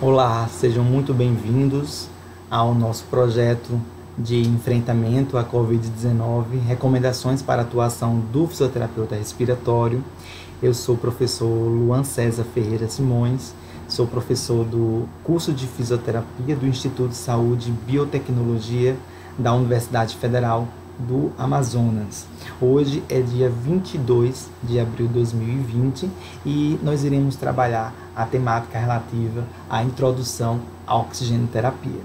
Olá, sejam muito bem-vindos ao nosso projeto de enfrentamento à Covid-19, recomendações para a atuação do fisioterapeuta respiratório. Eu sou o professor Luan César Ferreira Simões, sou professor do curso de fisioterapia do Instituto de Saúde e Biotecnologia da Universidade Federal do Amazonas. Hoje é dia 22 de abril de 2020 e nós iremos trabalhar a temática relativa à introdução à oxigenoterapia.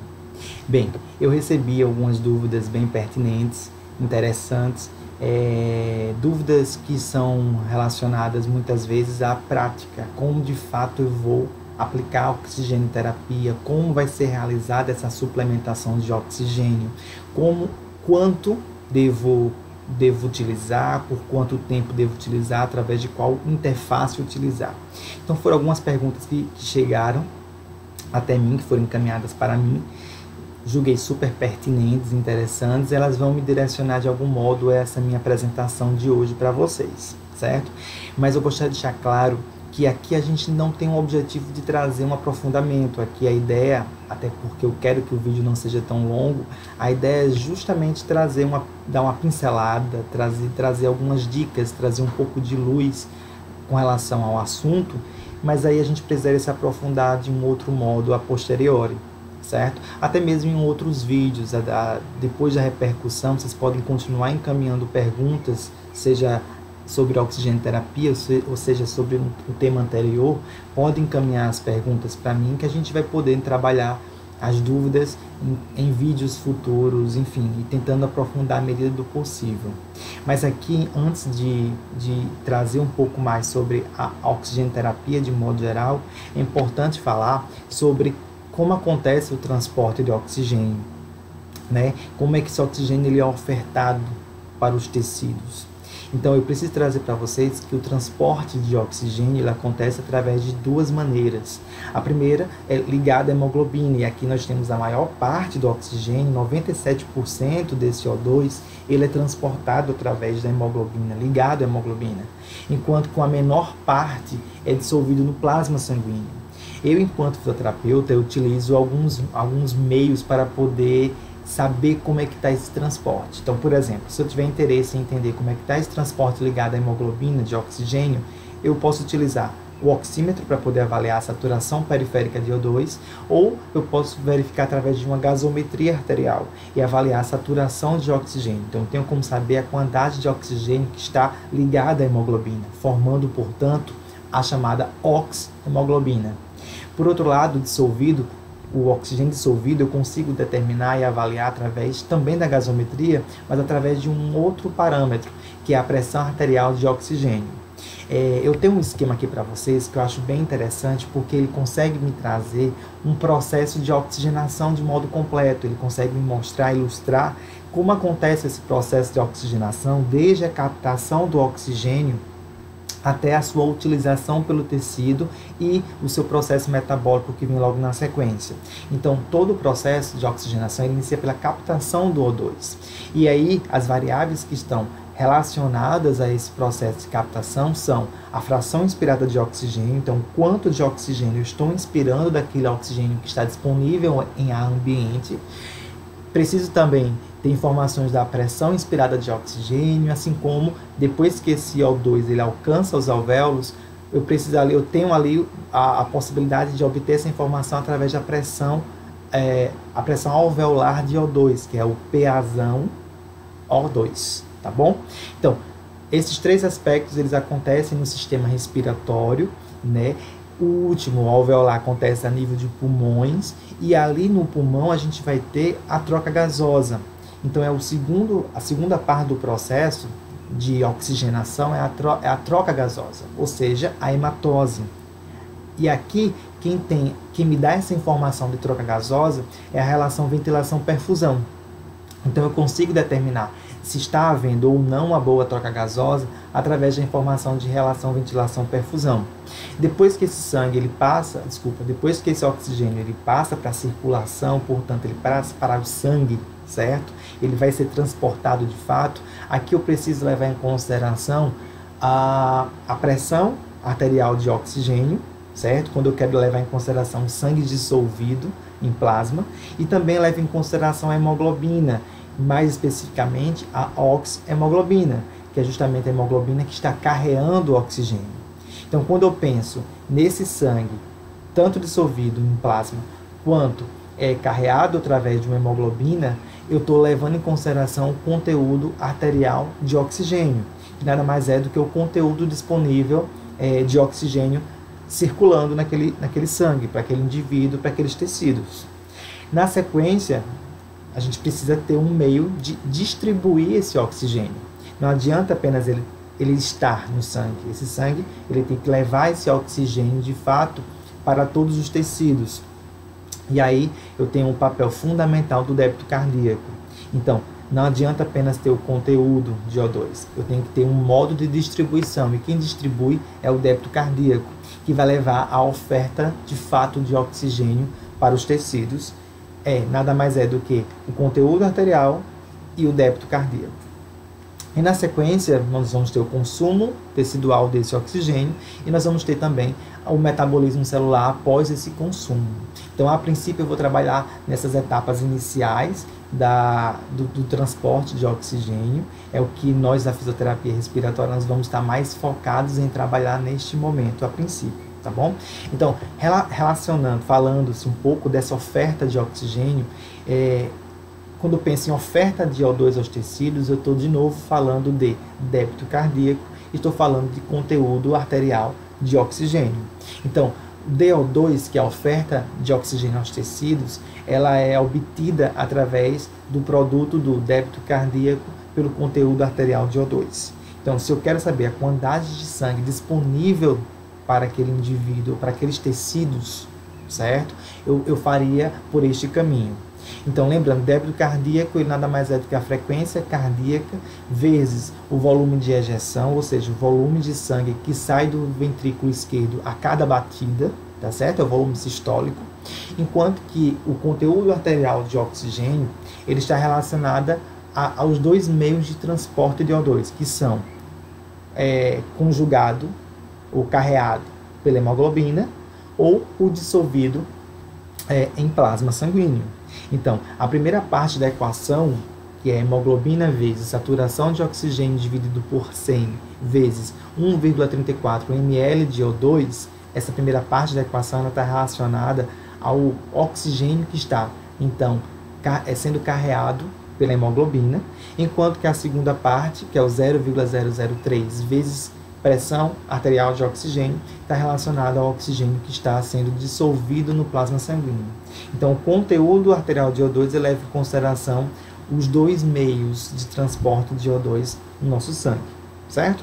Bem, eu recebi algumas dúvidas bem pertinentes, interessantes, dúvidas que são relacionadas muitas vezes à prática, como de fato eu vou aplicar a oxigenoterapia, como vai ser realizada essa suplementação de oxigênio, quanto devo utilizar, por quanto tempo devo utilizar, através de qual interface utilizar. Então foram algumas perguntas que chegaram até mim, que foram encaminhadas para mim, julguei super pertinentes, interessantes, elas vão me direcionar de algum modo essa minha apresentação de hoje para vocês, certo? Mas eu gostaria de deixar claro que aqui a gente não tem o objetivo de trazer um aprofundamento. Aqui a ideia, até porque eu quero que o vídeo não seja tão longo, a ideia é justamente dar uma pincelada, trazer algumas dicas, trazer um pouco de luz com relação ao assunto, mas aí a gente precisaria se aprofundar de um outro modo a posteriori, certo? Até mesmo em outros vídeos, depois da repercussão, vocês podem continuar encaminhando perguntas, seja sobre a oxigenoterapia, ou seja, sobre o tema anterior, podem encaminhar as perguntas para mim, que a gente vai poder trabalhar as dúvidas em vídeos futuros, enfim, e tentando aprofundar à medida do possível. Mas aqui, antes de trazer um pouco mais sobre a oxigenoterapia de modo geral, é importante falar sobre como acontece o transporte de oxigênio, né? Como é que esse oxigênio ele é ofertado para os tecidos. Então, eu preciso trazer para vocês que o transporte de oxigênio ele acontece através de duas maneiras. A primeira é ligada à hemoglobina, e aqui nós temos a maior parte do oxigênio, 97% desse O2, ele é transportado através da hemoglobina, ligado à hemoglobina, enquanto com a menor parte é dissolvido no plasma sanguíneo. Eu, enquanto fisioterapeuta, eu utilizo alguns meios para poder saber como é que está esse transporte. Então, por exemplo, se eu tiver interesse em entender como é que está esse transporte ligado à hemoglobina de oxigênio, eu posso utilizar o oxímetro para poder avaliar a saturação periférica de O2, ou eu posso verificar através de uma gasometria arterial e avaliar a saturação de oxigênio. Então, eu tenho como saber a quantidade de oxigênio que está ligada à hemoglobina, formando, portanto, a chamada oxhemoglobina. Por outro lado, o oxigênio dissolvido eu consigo determinar e avaliar através também da gasometria, mas através de um outro parâmetro, que é a pressão arterial de oxigênio. Eu tenho um esquema aqui para vocês que eu acho bem interessante, porque ele consegue me trazer um processo de oxigenação de modo completo, ele consegue me mostrar, ilustrar como acontece esse processo de oxigenação, desde a captação do oxigênio até a sua utilização pelo tecido e o seu processo metabólico que vem logo na sequência. Então, todo o processo de oxigenação inicia pela captação do O2. E aí, as variáveis que estão relacionadas a esse processo de captação são a fração inspirada de oxigênio, então, quanto de oxigênio eu estou inspirando daquele oxigênio que está disponível em ar ambiente. Preciso também ter informações da pressão inspirada de oxigênio, assim como depois que esse O2 ele alcança os alvéolos, eu tenho ali a possibilidade de obter essa informação através da pressão, a pressão alveolar de O2, que é o PAzão O2, tá bom? Então, esses três aspectos eles acontecem no sistema respiratório, né? O último, o alveolar, acontece a nível de pulmões, e ali no pulmão a gente vai ter a troca gasosa. Então, a segunda parte do processo de oxigenação é a troca gasosa, ou seja, a hematose. E aqui, quem me dá essa informação de troca gasosa é a relação ventilação-perfusão. Então, eu consigo determinar se está havendo ou não uma boa troca gasosa através da informação de relação ventilação-perfusão. Depois que esse depois que esse oxigênio ele passa para a circulação, portanto, ele passa para o sangue, certo? Ele vai ser transportado de fato. Aqui eu preciso levar em consideração a pressão arterial de oxigênio, certo? Quando eu quero levar em consideração o sangue dissolvido em plasma, e também levo em consideração a hemoglobina, mais especificamente a oxihemoglobina, que é justamente a hemoglobina que está carreando o oxigênio. Então, quando eu penso nesse sangue, tanto dissolvido em plasma, quanto carreado através de uma hemoglobina, eu estou levando em consideração o conteúdo arterial de oxigênio, que nada mais é do que o conteúdo disponível de oxigênio circulando naquele sangue, para aquele indivíduo, para aqueles tecidos. Na sequência, a gente precisa ter um meio de distribuir esse oxigênio. Não adianta apenas ele estar no sangue. Esse sangue ele tem que levar esse oxigênio, de fato, para todos os tecidos. E aí eu tenho um papel fundamental do débito cardíaco. Então, não adianta apenas ter o conteúdo de O2. Eu tenho que ter um modo de distribuição. E quem distribui é o débito cardíaco, que vai levar a oferta, de fato, de oxigênio para os tecidos. Nada mais é do que o conteúdo arterial e o débito cardíaco. E na sequência, nós vamos ter o consumo tecidual desse oxigênio e nós vamos ter também o metabolismo celular após esse consumo. Então, a princípio, eu vou trabalhar nessas etapas iniciais do transporte de oxigênio. É o que nós, da fisioterapia respiratória, nós vamos estar mais focados em trabalhar neste momento, a princípio. Tá bom? Então, falando-se um pouco dessa oferta de oxigênio, quando eu penso em oferta de O2 aos tecidos, eu estou de novo falando de débito cardíaco e estou falando de conteúdo arterial de oxigênio. Então, DO2, que é a oferta de oxigênio aos tecidos, ela é obtida através do produto do débito cardíaco pelo conteúdo arterial de O2. Então, se eu quero saber a quantidade de sangue disponível para aquele indivíduo, para aqueles tecidos, certo? Eu faria por este caminho. Então, lembrando, débito cardíaco, ele nada mais é do que a frequência cardíaca vezes o volume de ejeção, ou seja, o volume de sangue que sai do ventrículo esquerdo a cada batida, tá certo? É o volume sistólico. Enquanto que o conteúdo arterial de oxigênio, ele está relacionado aos dois meios de transporte de O2, que são conjugado ou carreado pela hemoglobina ou o dissolvido em plasma sanguíneo. Então, a primeira parte da equação, que é hemoglobina vezes saturação de oxigênio dividido por 100 vezes 1,34 ml de O2, essa primeira parte da equação está relacionada ao oxigênio que está, então, sendo carreado pela hemoglobina, enquanto que a segunda parte, que é o 0,003 vezes pressão arterial de oxigênio, está relacionada ao oxigênio que está sendo dissolvido no plasma sanguíneo. Então, o conteúdo arterial de O2 leva em consideração os dois meios de transporte de O2 no nosso sangue, certo?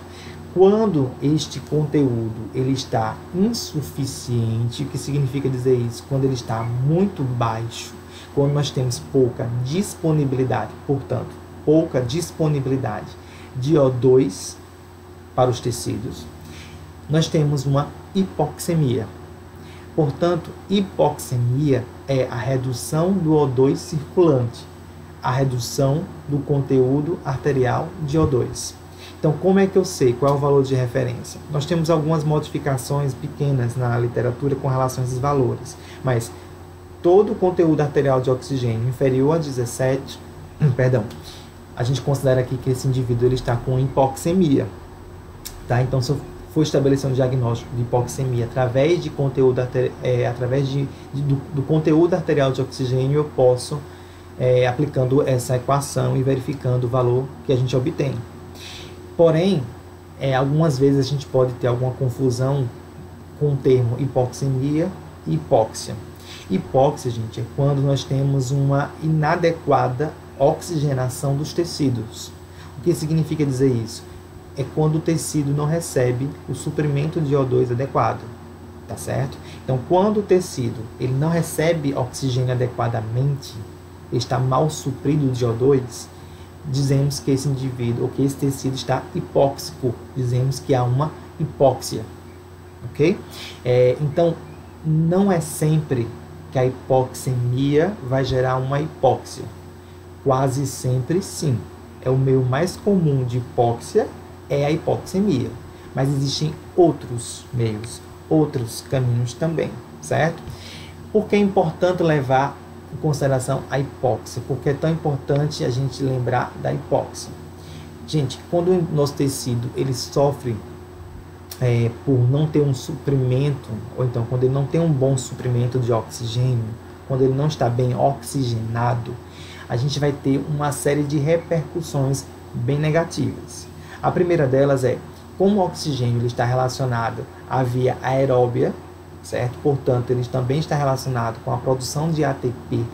Quando este conteúdo ele está insuficiente, o que significa dizer isso? Quando ele está muito baixo, quando nós temos pouca disponibilidade, portanto, pouca disponibilidade de O2 para os tecidos, nós temos uma hipoxemia. Portanto, hipoxemia é a redução do O2 circulante, a redução do conteúdo arterial de O2. Então, como é que eu sei qual é o valor de referência? Nós temos algumas modificações pequenas na literatura com relação a esses valores, mas todo o conteúdo arterial de oxigênio inferior a 17, a gente considera aqui que esse indivíduo ele está com hipoxemia. Tá? Então, se eu for estabelecer um diagnóstico de hipoxemia através de conteúdo do conteúdo arterial de oxigênio, eu posso, aplicando essa equação e verificando o valor que a gente obtém. Porém, algumas vezes a gente pode ter alguma confusão com o termo hipoxemia e hipóxia. Hipóxia, gente, é quando nós temos uma inadequada oxigenação dos tecidos. O que significa dizer isso? É quando o tecido não recebe o suprimento de O2 adequado, tá certo? Então, quando o tecido ele não recebe oxigênio adequadamente, ele está mal suprido de O2, dizemos que esse indivíduo, ou que esse tecido está hipóxico, dizemos que há uma hipóxia, ok? Então, não é sempre que a hipoxemia vai gerar uma hipóxia, quase sempre sim. É o meio mais comum de hipóxia, é a hipoxemia, mas existem outros meios, outros caminhos também, certo? Por que é importante levar em consideração a hipóxia? Porque é tão importante a gente lembrar da hipóxia. Gente, quando o nosso tecido ele sofre por não ter um suprimento, ou então quando ele não tem um bom suprimento de oxigênio, quando ele não está bem oxigenado, a gente vai ter uma série de repercussões bem negativas. A primeira delas é, como o oxigênio ele está relacionado à via aeróbia, certo? Portanto, ele também está relacionado com a produção de ATP.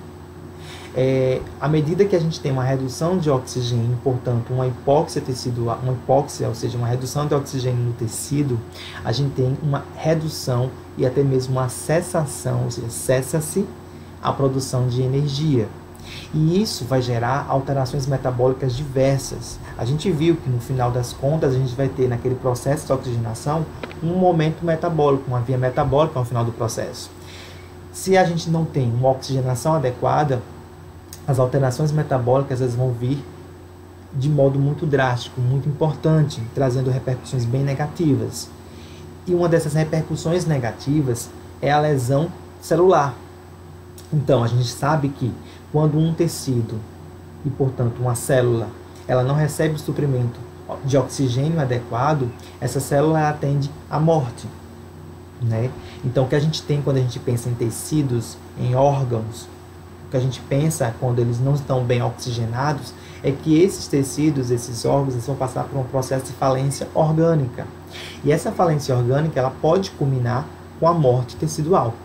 À medida que a gente tem uma redução de oxigênio, portanto, uma hipóxia tecidual, ou seja, uma redução de oxigênio no tecido, a gente tem uma redução e até mesmo uma cessação, ou seja, cessa-se a produção de energia. E isso vai gerar alterações metabólicas diversas. A gente viu que no final das contas a gente vai ter naquele processo de oxigenação um momento metabólico, uma via metabólica ao final do processo. Se a gente não tem uma oxigenação adequada, as alterações metabólicas elas vão vir de modo muito drástico, muito importante, trazendo repercussões bem negativas. E uma dessas repercussões negativas é a lesão celular. Então, a gente sabe que quando um tecido e, portanto, uma célula, ela não recebe o suprimento de oxigênio adequado, essa célula atende à morte, né? Então, o que a gente tem quando a gente pensa em tecidos, em órgãos, o que a gente pensa quando eles não estão bem oxigenados é que esses tecidos, esses órgãos, eles vão passar por um processo de falência orgânica. E essa falência orgânica, ela pode culminar com a morte tecidual.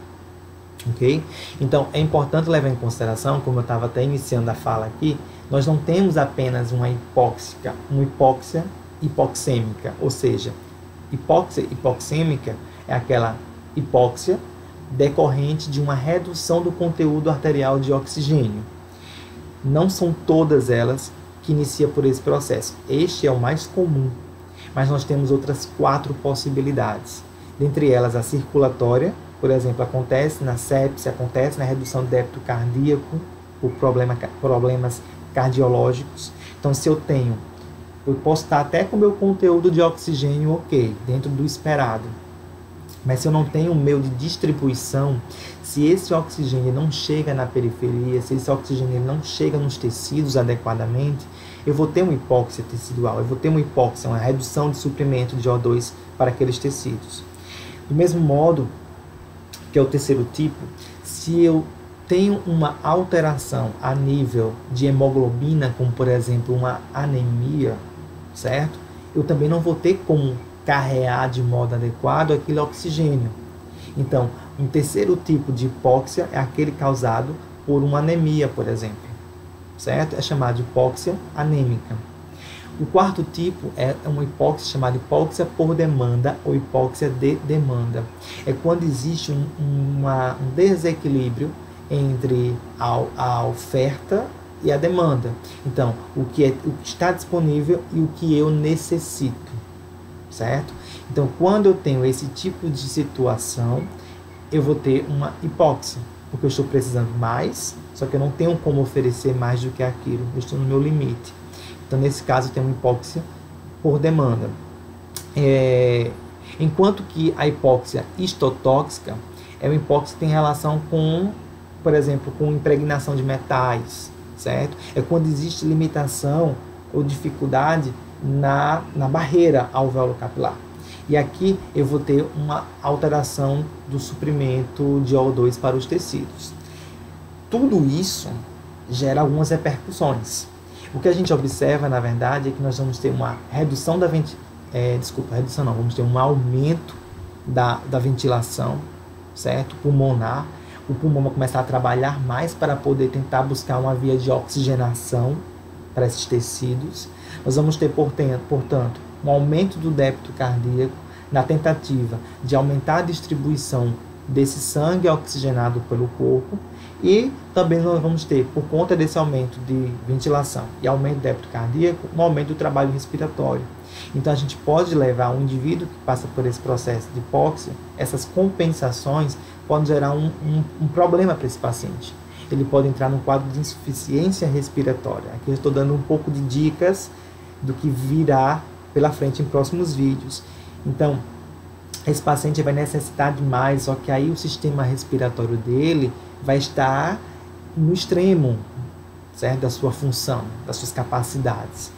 Ok? Então, é importante levar em consideração, como eu estava até iniciando a fala aqui, nós não temos apenas uma hipóxia hipoxêmica, ou seja, hipóxia hipoxêmica é aquela hipóxia decorrente de uma redução do conteúdo arterial de oxigênio. Não são todas elas que iniciam por esse processo. Este é o mais comum, mas nós temos outras 4 possibilidades. Dentre elas, a circulatória, por exemplo, acontece na sepse, acontece na redução do débito cardíaco, por problemas cardiológicos. Então, se eu posso estar até com o meu conteúdo de oxigênio ok, dentro do esperado, mas se eu não tenho um meio de distribuição, se esse oxigênio não chega na periferia, se esse oxigênio não chega nos tecidos adequadamente, eu vou ter uma hipóxia tecidual, eu vou ter uma hipóxia, uma redução de suprimento de O2 para aqueles tecidos. Do mesmo modo, que é o terceiro tipo, se eu tenho uma alteração a nível de hemoglobina, como por exemplo uma anemia, certo? Eu também não vou ter como carrear de modo adequado aquele oxigênio. Então, um terceiro tipo de hipóxia é aquele causado por uma anemia, por exemplo, certo? É chamado de hipóxia anêmica. O quarto tipo é uma hipóxia chamada hipóxia por demanda ou hipóxia de demanda. É quando existe um desequilíbrio entre a oferta e a demanda. Então, o que está disponível e o que eu necessito, certo? Então, quando eu tenho esse tipo de situação, eu vou ter uma hipóxia, porque eu estou precisando mais, só que eu não tenho como oferecer mais do que aquilo, eu estou no meu limite. Então, nesse caso, eu tenho uma hipóxia por demanda. Enquanto que a hipóxia histotóxica é uma hipóxia que tem relação com, por exemplo, com impregnação de metais, certo? É quando existe limitação ou dificuldade na barreira alveolo-capilar. E aqui eu vou ter uma alteração do suprimento de O2 para os tecidos. Tudo isso gera algumas repercussões. O que a gente observa, na verdade, é que nós vamos ter uma redução vamos ter um aumento da ventilação, certo? Pulmonar. O pulmão vai começar a trabalhar mais para poder tentar buscar uma via de oxigenação para esses tecidos. Nós vamos ter, portanto, um aumento do débito cardíaco na tentativa de aumentar a distribuição desse sangue oxigenado pelo corpo. E também nós vamos ter, por conta desse aumento de ventilação e aumento do débito cardíaco, um aumento do trabalho respiratório. Então, a gente pode levar um indivíduo que passa por esse processo de hipóxia, essas compensações podem gerar um problema para esse paciente. Ele pode entrar num quadro de insuficiência respiratória. Aqui eu estou dando um pouco de dicas do que virá pela frente em próximos vídeos. Então, esse paciente vai necessitar de mais, só que aí o sistema respiratório dele vai estar no extremo, certo? Da sua função, das suas capacidades.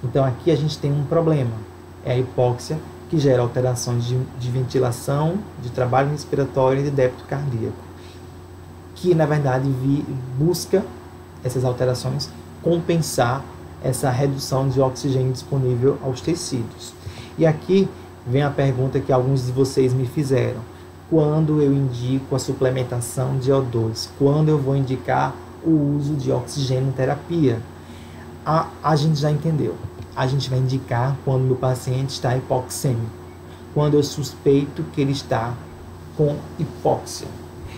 Então aqui a gente tem um problema, é a hipóxia, que gera alterações de ventilação, de trabalho respiratório e de débito cardíaco, que na verdade busca essas alterações compensar essa redução de oxigênio disponível aos tecidos. E aqui vem a pergunta que alguns de vocês me fizeram: quando eu indico a suplementação de O2? Quando eu vou indicar o uso de oxigênio terapia? A gente já entendeu. A gente vai indicar quando meu paciente está hipoxêmico, quando eu suspeito que ele está com hipóxia.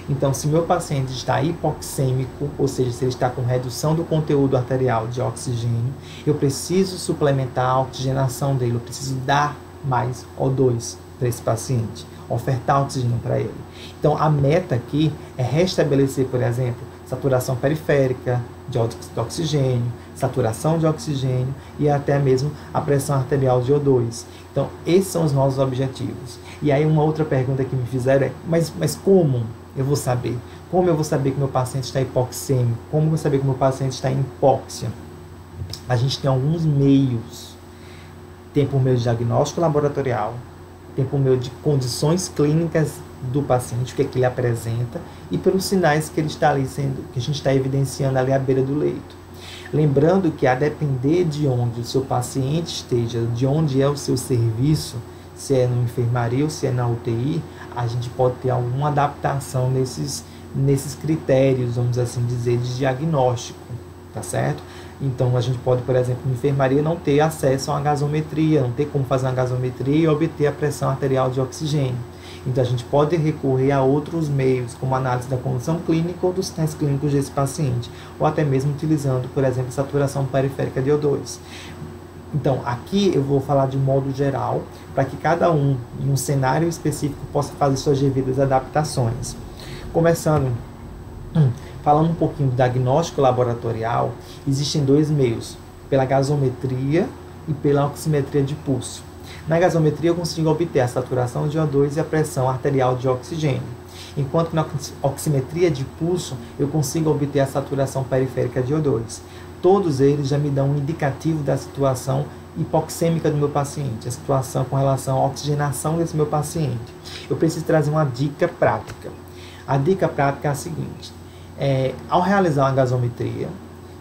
Então, se meu paciente está hipoxêmico, ou seja, se ele está com redução do conteúdo arterial de oxigênio, eu preciso suplementar a oxigenação dele, eu preciso dar mais O2 para esse paciente, ofertar oxigênio para ele. Então, a meta aqui é restabelecer, por exemplo, saturação periférica de oxigênio, saturação de oxigênio e até mesmo a pressão arterial de O2. Então, esses são os nossos objetivos. E aí, uma outra pergunta que me fizeram é: mas como eu vou saber? Como eu vou saber que meu paciente está hipoxêmico? Como eu vou saber que meu paciente está em hipóxia? A gente tem alguns meios. Tem por meio de diagnóstico laboratorial, tem por meio de condições clínicas do paciente, o que é que ele apresenta, e pelos sinais que ele está ali que a gente está evidenciando ali à beira do leito. Lembrando que, a depender de onde o seu paciente esteja, de onde é o seu serviço, se é na enfermaria ou se é na UTI, a gente pode ter alguma adaptação nesses critérios, vamos assim dizer, de diagnóstico, tá certo? Então, a gente pode, por exemplo, na enfermaria não ter acesso a uma gasometria, não ter como fazer uma gasometria e obter a pressão arterial de oxigênio. Então, a gente pode recorrer a outros meios, como análise da condição clínica ou dos testes clínicos desse paciente, ou até mesmo utilizando, por exemplo, saturação periférica de O2. Então, aqui eu vou falar de modo geral, para que cada um, em um cenário específico, possa fazer suas devidas adaptações. Começando, falando um pouquinho do diagnóstico laboratorial, existem dois meios, pela gasometria e pela oximetria de pulso. Na gasometria eu consigo obter a saturação de O2 e a pressão arterial de oxigênio, enquanto que na oximetria de pulso eu consigo obter a saturação periférica de O2. Todos eles já me dão um indicativo da situação hipoxêmica do meu paciente, a situação com relação à oxigenação desse meu paciente. Eu preciso trazer uma dica prática. A dica prática é a seguinte: ao realizar uma gasometria,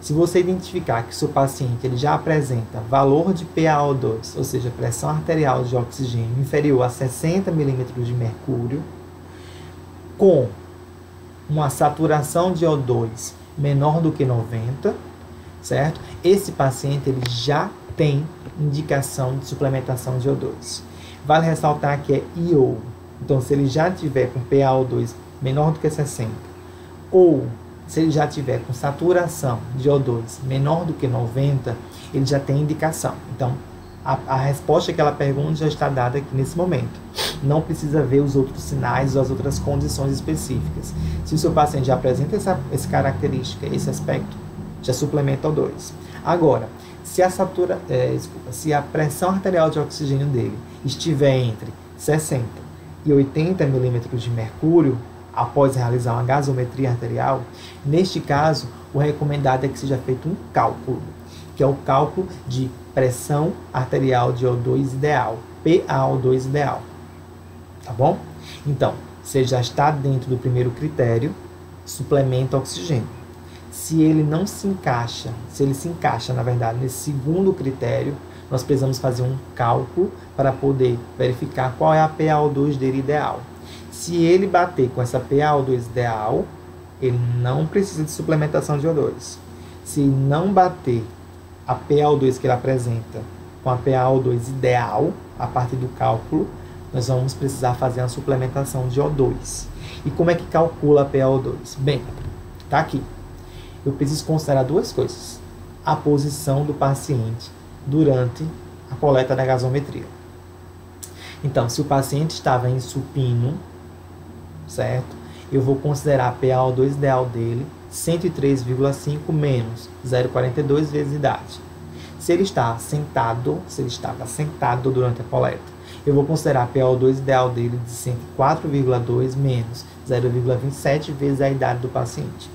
se você identificar que o seu paciente ele já apresenta valor de PaO2, ou seja, pressão arterial de oxigênio inferior a 60 milímetros de mercúrio, com uma saturação de O2 menor do que 90, certo? Esse paciente ele já tem indicação de suplementação de O2. Vale ressaltar que é IO. Então, se ele já tiver com PaO2 menor do que 60, ou se ele já tiver com saturação de O2 menor do que 90, ele já tem indicação. Então, a resposta àquela pergunta já está dada aqui nesse momento. Não precisa ver os outros sinais ou as outras condições específicas. Se o seu paciente já apresenta essa característica, esse aspecto, já suplementa O2. Agora, se a pressão arterial de oxigênio dele estiver entre 60 e 80 milímetros de mercúrio, após realizar uma gasometria arterial, neste caso, o recomendado é que seja feito um cálculo, que é o cálculo de pressão arterial de O2 ideal, PaO2 ideal, tá bom? Então, você já está dentro do primeiro critério, suplementa oxigênio. Se ele não se encaixa, se ele se encaixa, na verdade, nesse segundo critério, nós precisamos fazer um cálculo para poder verificar qual é a PaO2 dele ideal. Se ele bater com essa PaO2 ideal, ele não precisa de suplementação de O2. Se não bater a PaO2 que ele apresenta com a PaO2 ideal, a partir do cálculo, nós vamos precisar fazer uma suplementação de O2. E como é que calcula a PaO2? Bem, tá aqui. Eu preciso considerar duas coisas: a posição do paciente durante a coleta da gasometria. Então, se o paciente estava em supino, certo? Eu vou considerar a PaO2 ideal dele 103,5 menos 0,42 vezes idade. Se ele estava sentado durante a coleta, eu vou considerar a PaO2 ideal dele de 104,2 menos 0,27 vezes a idade do paciente.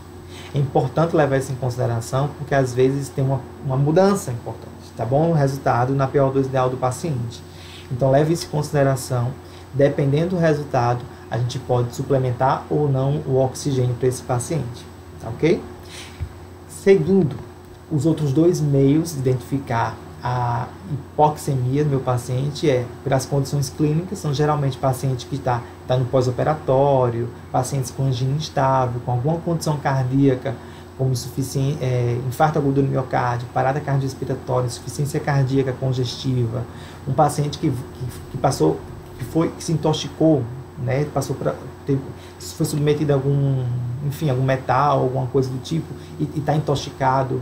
É importante levar isso em consideração, porque às vezes tem uma mudança importante, tá bom? O resultado na PaO2 ideal do paciente. Então, leve isso em consideração. Dependendo do resultado, a gente pode suplementar ou não o oxigênio para esse paciente, tá ok? Seguindo, os outros dois meios de identificar a hipoxemia do meu paciente pelas condições clínicas, são geralmente pacientes que tá no pós-operatório, pacientes com angina instável, com alguma condição cardíaca, como infarto agudo do miocárdio, parada cardiorrespiratória, insuficiência cardíaca congestiva, um paciente que se intoxicou, né, foi submetido a algum metal, alguma coisa do tipo, e está intoxicado.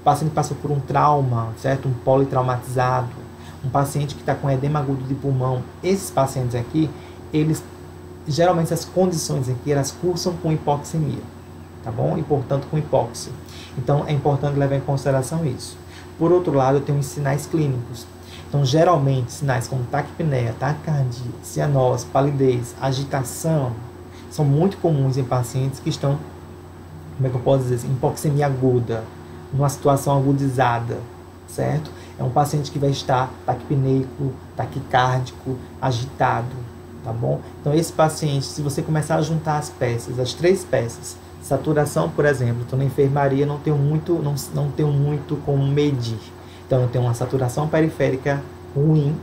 O paciente passou por um trauma, certo? Um politraumatizado, um paciente que está com edema agudo de pulmão. Esses pacientes aqui, geralmente as condições aqui, elas cursam com hipoxemia, tá bom? E portanto com hipóxia. Então é importante levar em consideração isso. Por outro lado, eu tenho os sinais clínicos. Então, geralmente, sinais como taquipneia, taquicardia, cianose, palidez, agitação, são muito comuns em pacientes que estão, como é que eu posso dizer, hipoxemia aguda, numa situação agudizada, certo? É um paciente que vai estar taquipneico, taquicárdico, agitado, tá bom? Então, esse paciente, se você começar a juntar as peças, as três peças, saturação, por exemplo, estou na enfermaria, não tenho muito como medir. Então, eu tenho uma saturação periférica ruim,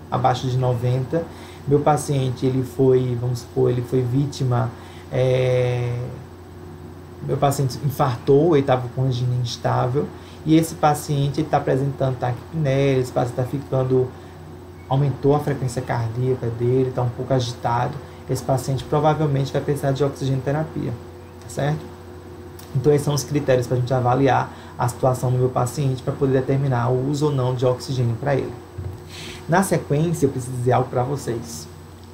abaixo de 90. Meu paciente, vamos supor, ele foi vítima, meu paciente infartou, ele estava com angina instável, e esse paciente está apresentando taquipneia, esse paciente aumentou a frequência cardíaca dele, está um pouco agitado. Esse paciente provavelmente vai precisar de oxigenoterapia, tá certo? Então, esses são os critérios para a gente avaliar a situação do meu paciente para poder determinar o uso ou não de oxigênio para ele. Na sequência, eu preciso dizer algo para vocês.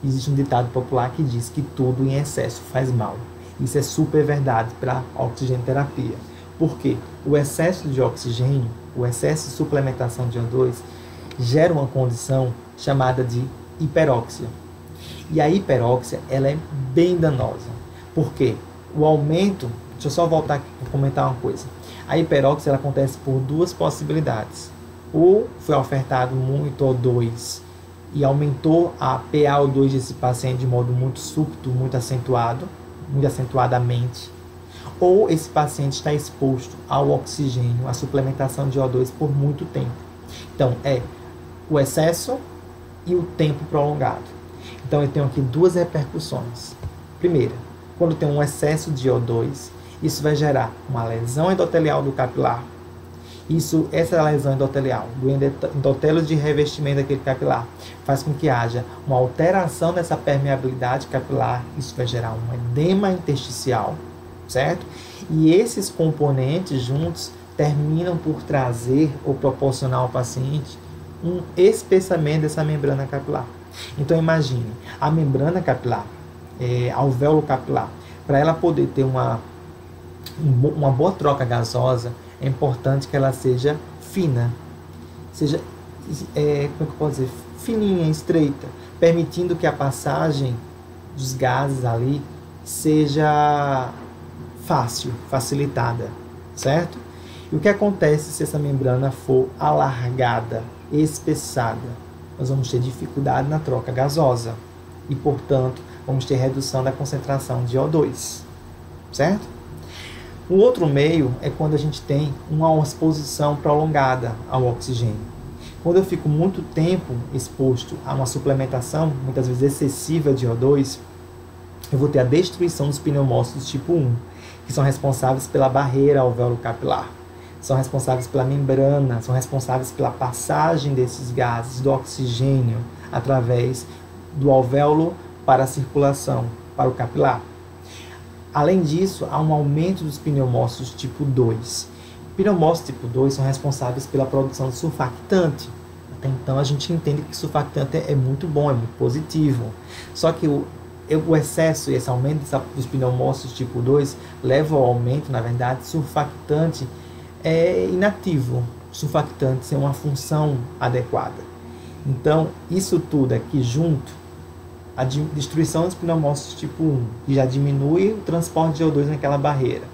Existe um ditado popular que diz que tudo em excesso faz mal. Isso é super verdade para a oxigenoterapia. Por quê? O excesso de oxigênio, o excesso de suplementação de O2, gera uma condição chamada de hiperóxia. E a hiperóxia, ela é bem danosa. Por quê? O aumento... Deixa eu só voltar aqui para comentar uma coisa. A hiperóxia, ela acontece por duas possibilidades. Ou foi ofertado muito O2 e aumentou a PaO2 desse paciente de modo muito súbito, muito acentuadamente. Ou esse paciente está exposto ao oxigênio, à suplementação de O2 por muito tempo. Então, o excesso e o tempo prolongado. Então, eu tenho aqui duas repercussões. Primeira, quando tem um excesso de O2, isso vai gerar uma lesão endotelial do capilar. Essa lesão endotelial, do endotélio de revestimento daquele capilar, faz com que haja uma alteração dessa permeabilidade capilar. Isso vai gerar um edema intersticial, certo? E esses componentes juntos terminam por trazer ou proporcionar ao paciente um espessamento dessa membrana capilar. Então, imagine, a membrana capilar, alvéolo capilar, para ela poder ter uma boa troca gasosa, é importante que ela seja fina, seja, como é que eu posso dizer, fininha, estreita, permitindo que a passagem dos gases ali seja fácil, facilitada, certo? E o que acontece se essa membrana for alargada, espessada? Nós vamos ter dificuldade na troca gasosa e, portanto, vamos ter redução da concentração de O2, certo? O outro meio é quando a gente tem uma exposição prolongada ao oxigênio. Quando eu fico muito tempo exposto a uma suplementação, muitas vezes excessiva de O2, eu vou ter a destruição dos pneumócitos tipo 1, que são responsáveis pela barreira alvéolo-capilar, são responsáveis pela membrana, são responsáveis pela passagem desses gases, do oxigênio, através do alvéolo para a circulação, para o capilar. Além disso, há um aumento dos pneumócitos tipo 2. Pneumócitos tipo 2 são responsáveis pela produção de surfactante. Até então, a gente entende que surfactante é muito bom, é muito positivo. Só que o excesso e esse aumento dos pneumócitos tipo 2 leva ao aumento, na verdade, surfactante é inativo. Surfactante sem uma função adequada. Então, isso tudo aqui junto, a destruição dos pneumócitos tipo 1, que já diminui o transporte de O2 naquela barreira,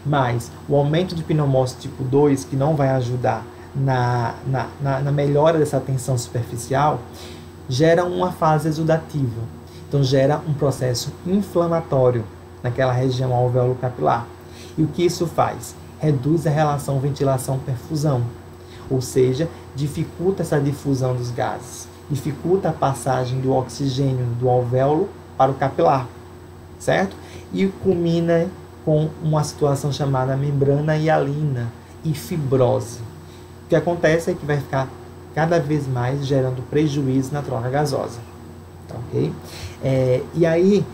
mas o aumento de pneumócito tipo 2, que não vai ajudar na melhora dessa tensão superficial, gera uma fase exudativa. Então, gera um processo inflamatório naquela região alvéolo capilar. E o que isso faz? Reduz a relação ventilação-perfusão, ou seja, dificulta essa difusão dos gases, dificulta a passagem do oxigênio do alvéolo para o capilar, certo? E culmina com uma situação chamada membrana hialina e fibrose. O que acontece é que vai ficar cada vez mais gerando prejuízo na troca gasosa, tá, ok? E aí,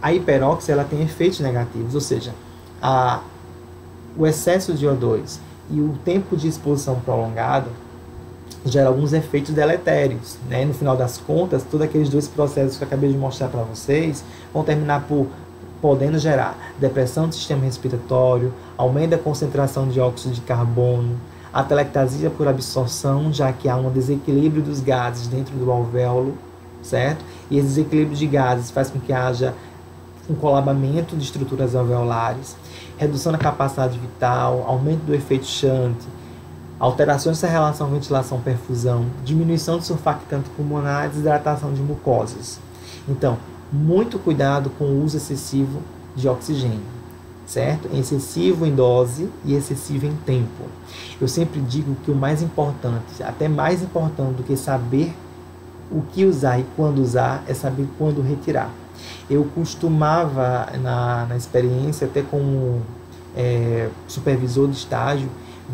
a hiperóxia ela tem efeitos negativos, ou seja, o excesso de O2 e o tempo de exposição prolongado gera alguns efeitos deletérios, né? No final das contas, todos aqueles dois processos que eu acabei de mostrar para vocês vão terminar podendo gerar depressão do sistema respiratório, aumento da concentração de óxido de carbono, atelectasia por absorção, já que há um desequilíbrio dos gases dentro do alvéolo, certo? E esse desequilíbrio de gases faz com que haja um colabamento de estruturas alveolares, redução da capacidade vital, aumento do efeito Shunt, alterações dessa relação ventilação-perfusão, diminuição de surfactante pulmonar, desidratação de mucosas. Então, muito cuidado com o uso excessivo de oxigênio, certo? Excessivo em dose e excessivo em tempo. Eu sempre digo que o mais importante, até mais importante do que saber o que usar e quando usar, é saber quando retirar. Eu costumava, na experiência, até como supervisor de estágio,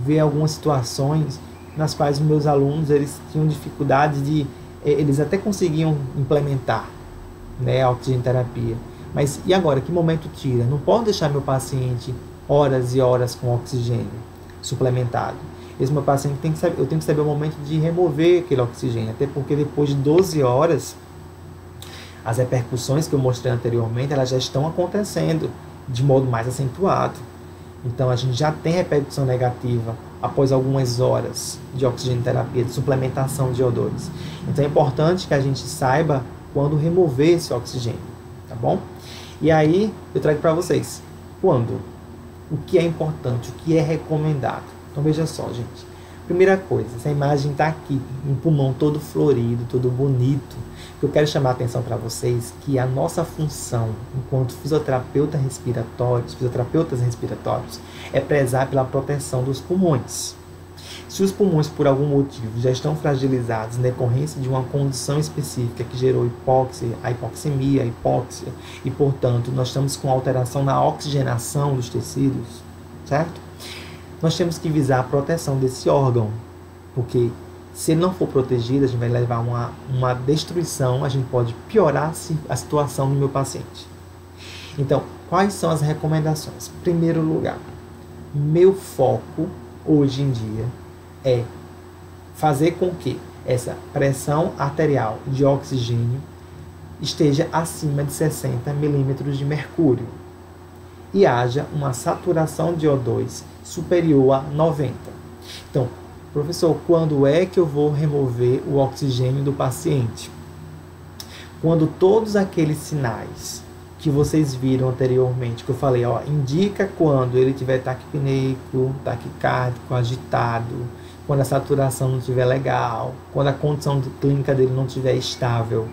ver algumas situações nas quais os meus alunos eles tinham dificuldade de... Eles até conseguiam implementar, né, a oxigenoterapia. Mas e agora? Que momento tira? Não posso deixar meu paciente horas e horas com oxigênio suplementado. Esse meu paciente eu tenho que saber o momento de remover aquele oxigênio, até porque depois de 12 horas, as repercussões que eu mostrei anteriormente, elas já estão acontecendo de modo mais acentuado. Então, a gente já tem repercussão negativa após algumas horas de oxigenoterapia, de suplementação de O2. Então, é importante que a gente saiba quando remover esse oxigênio, tá bom? E aí, eu trago para vocês quando, o que é importante, o que é recomendado. Então, veja só, gente. Primeira coisa, essa imagem está aqui, um pulmão todo florido, todo bonito. Eu quero chamar a atenção para vocês que a nossa função, enquanto fisioterapeutas respiratórios, é prezar pela proteção dos pulmões. Se os pulmões, por algum motivo, já estão fragilizados na decorrência de uma condição específica que gerou hipoxemia, hipóxia, e, portanto, nós estamos com alteração na oxigenação dos tecidos, certo? Nós temos que visar a proteção desse órgão, porque se ele não for protegido, a gente vai levar a uma destruição, a gente pode piorar a situação do meu paciente. Então, quais são as recomendações? Em primeiro lugar, meu foco hoje em dia é fazer com que essa pressão arterial de oxigênio esteja acima de 60 milímetros de mercúrio e haja uma saturação de O2 superior a 90. Então, professor, quando é que eu vou remover o oxigênio do paciente? Quando todos aqueles sinais que vocês viram anteriormente, que eu falei, indica quando ele tiver taquipneico, taquicárdico, agitado, quando a saturação não estiver legal, quando a condição clínica dele não estiver estável,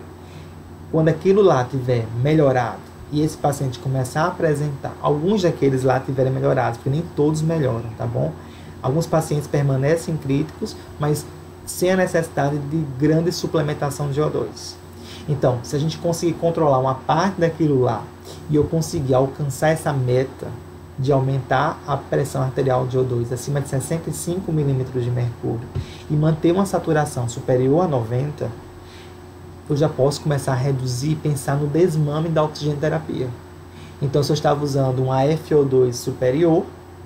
quando aquilo lá tiver melhorado e esse paciente começar a apresentar, alguns daqueles lá tiverem melhorados, porque nem todos melhoram, tá bom? Alguns pacientes permanecem críticos, mas sem a necessidade de grande suplementação de O2. Então, se a gente conseguir controlar uma parte daquilo lá e eu conseguir alcançar essa meta de aumentar a pressão arterial de O2 acima de 65 milímetros de mercúrio e manter uma saturação superior a 90, eu já posso começar a reduzir e pensar no desmame da oxigenoterapia. Então, se eu estava usando um AFO2 superior,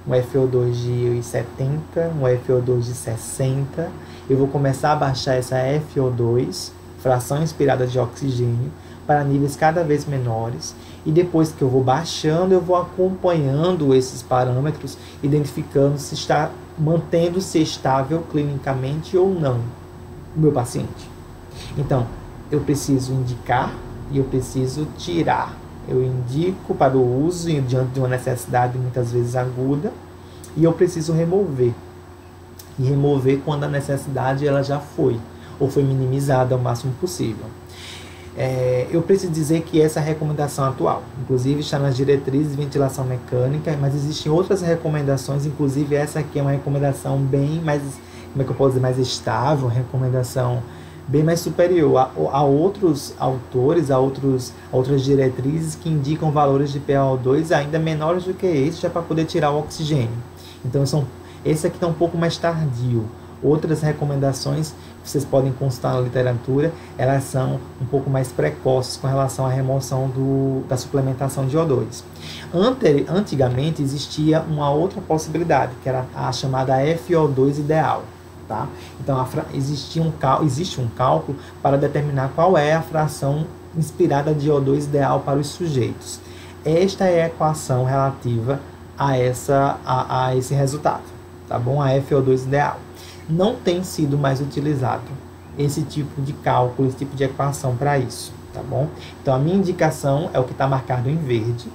um FO2 de 70, um FO2 de 60, eu vou começar a baixar essa FO2, fração inspirada de oxigênio, para níveis cada vez menores, e depois que eu vou baixando, eu vou acompanhando esses parâmetros, identificando se está mantendo-se estável clinicamente ou não o meu paciente. Então, eu preciso indicar e eu preciso tirar. Eu indico para o uso diante de uma necessidade muitas vezes aguda e eu preciso remover. E remover quando a necessidade ela já foi ou foi minimizada ao máximo possível. Eu preciso dizer que essa é a recomendação atual, inclusive está nas diretrizes de ventilação mecânica, mas existem outras recomendações, inclusive essa aqui é uma recomendação bem mais, como é que eu posso dizer, mais estável, uma recomendação bem mais superior a outros autores, a outras diretrizes que indicam valores de PaO2 ainda menores do que esse, já para poder tirar o oxigênio. Então, esse aqui está um pouco mais tardio. Outras recomendações que vocês podem consultar na literatura, elas são um pouco mais precoces com relação à remoção da suplementação de O2. Antigamente existia uma outra possibilidade, que era a chamada FO2 ideal. Tá? Então, existe um cálculo para determinar qual é a fração inspirada de O2 ideal para os sujeitos. Esta é a equação relativa a esse resultado, tá bom? A FO2 ideal. Não tem sido mais utilizado esse tipo de cálculo, esse tipo de equação para isso, tá bom? Então, a minha indicação é o que está marcado em verde,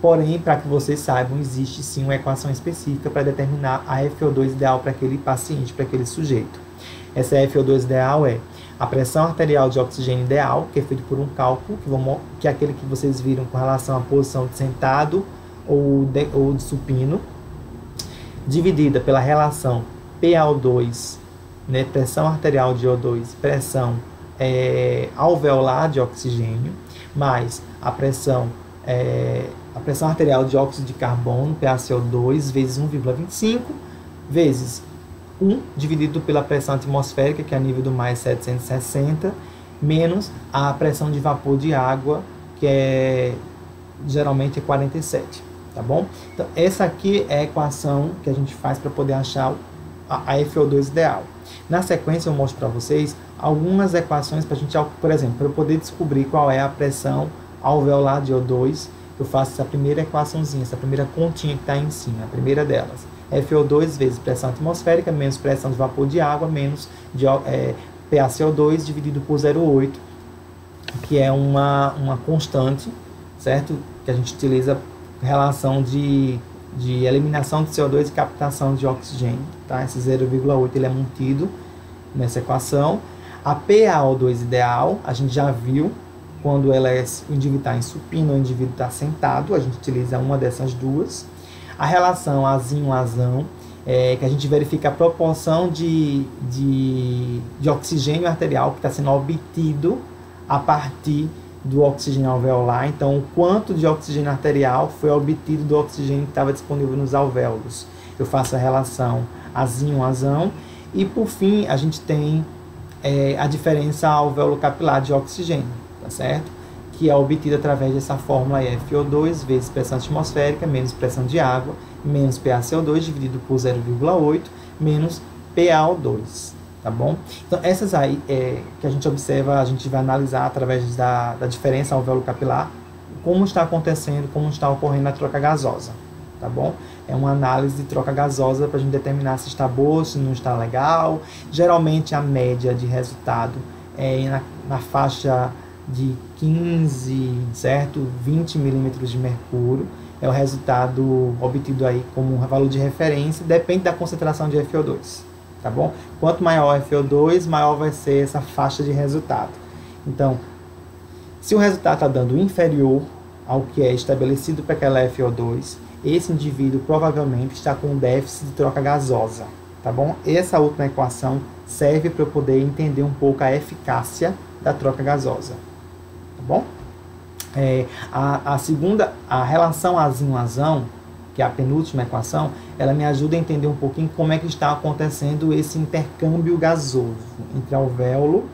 porém, para que vocês saibam, existe sim uma equação específica para determinar a FO2 ideal para aquele paciente, para aquele sujeito. Essa FO2 ideal é a pressão arterial de oxigênio ideal, que é feito por um cálculo, que é aquele que vocês viram com relação à posição de sentado ou de supino, dividida pela relação PaO2, né, pressão arterial de O2, pressão alveolar de oxigênio, mais a pressão arterial de óxido de carbono, PaCO2, vezes 1,25, vezes 1, dividido pela pressão atmosférica, que é a nível do mar é 760, menos a pressão de vapor de água, que geralmente é 47, tá bom? Então, essa aqui é a equação que a gente faz para poder achar a FO2 ideal. Na sequência, eu mostro para vocês algumas equações para a gente, por exemplo, para eu poder descobrir qual é a pressão alveolar de O2, eu faço essa primeira equaçãozinha, essa primeira continha que está aí em cima, a primeira delas. FO2 vezes pressão atmosférica, menos pressão de vapor de água, menos PaCO2 dividido por 0,8, que é uma constante, certo? Que a gente utiliza em relação de eliminação de CO2 e captação de oxigênio, tá? Esse 0,8 ele é mantido nessa equação. A PaO2 ideal, a gente já viu, quando o indivíduo está em supino ou o indivíduo está sentado, a gente utiliza uma dessas duas. A relação azinho-azão, que a gente verifica a proporção de oxigênio arterial que está sendo obtido a partir do oxigênio alveolar. Então, o quanto de oxigênio arterial foi obtido do oxigênio que estava disponível nos alvéolos. Eu faço a relação azinho-azão. E, por fim, a gente tem a diferença alveolo-capilar de oxigênio, tá certo? Que é obtida através dessa fórmula aí, FO2 vezes pressão atmosférica, menos pressão de água, menos PaCO2, dividido por 0,8, menos PaO2. Tá bom? Então, essas aí que a gente observa, a gente vai analisar através da diferença alveolo-capilar, como está acontecendo, como está ocorrendo a troca gasosa, tá bom? É uma análise de troca gasosa para a gente determinar se está boa, se não está legal. Geralmente, a média de resultado é na faixa de 15, certo? 20 milímetros de mercúrio. É o resultado obtido aí como um valor de referência, depende da concentração de FO2. Tá bom? Quanto maior o FO2, maior vai ser essa faixa de resultado. Então, se o resultado está dando inferior ao que é estabelecido para aquela FO2, esse indivíduo provavelmente está com um déficit de troca gasosa. Tá bom? Essa última equação serve para eu poder entender um pouco a eficácia da troca gasosa. Tá bom? A segunda, a relação azinho-azão, que é a penúltima equação, ela me ajuda a entender um pouquinho como é que está acontecendo esse intercâmbio gasoso entre alvéolo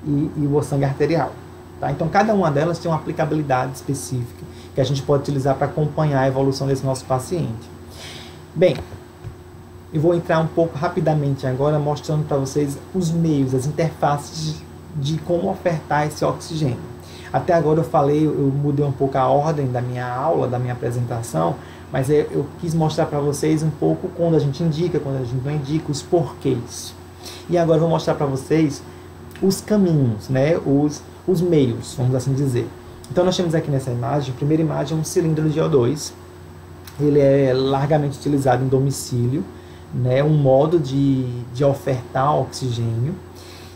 e o sangue arterial. Tá? Então, cada uma delas tem uma aplicabilidade específica que a gente pode utilizar para acompanhar a evolução desse nosso paciente. Bem, eu vou entrar um pouco rapidamente agora mostrando para vocês os meios, as interfaces de como ofertar esse oxigênio. Até agora eu mudei um pouco a ordem da minha aula, da minha apresentação, mas eu quis mostrar para vocês um pouco quando a gente indica, quando a gente não indica, os porquês. E agora eu vou mostrar para vocês os caminhos, né? Os meios, vamos assim dizer. Então nós temos aqui nessa imagem, a primeira imagem é um cilindro de O2, ele é largamente utilizado em domicílio, né? Um modo de ofertar oxigênio,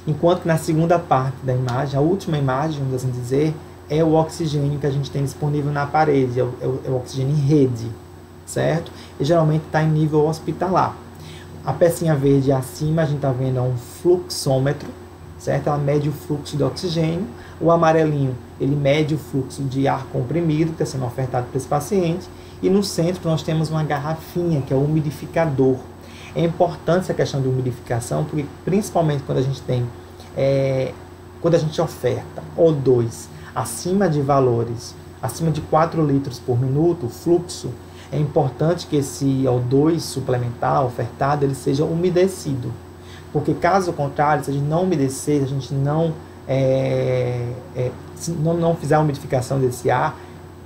enquanto que na segunda parte da imagem, a última imagem, vamos assim dizer, é o oxigênio que a gente tem disponível na parede, é o oxigênio em rede, certo? E geralmente está em nível hospitalar. A pecinha verde acima a gente está vendo um fluxômetro, certo? Ela mede o fluxo de oxigênio. O amarelinho, ele mede o fluxo de ar comprimido que está sendo ofertado para esse paciente. E no centro nós temos uma garrafinha, que é o umidificador. É importante essa questão de umidificação, porque principalmente quando a gente tem, quando a gente oferta O2 acima de valores, acima de 4 litros por minuto, o fluxo, é importante que esse O2 suplementar, ofertado, ele seja umedecido. Porque caso contrário, se a gente não umedecer, se a gente não fizer a umidificação desse ar,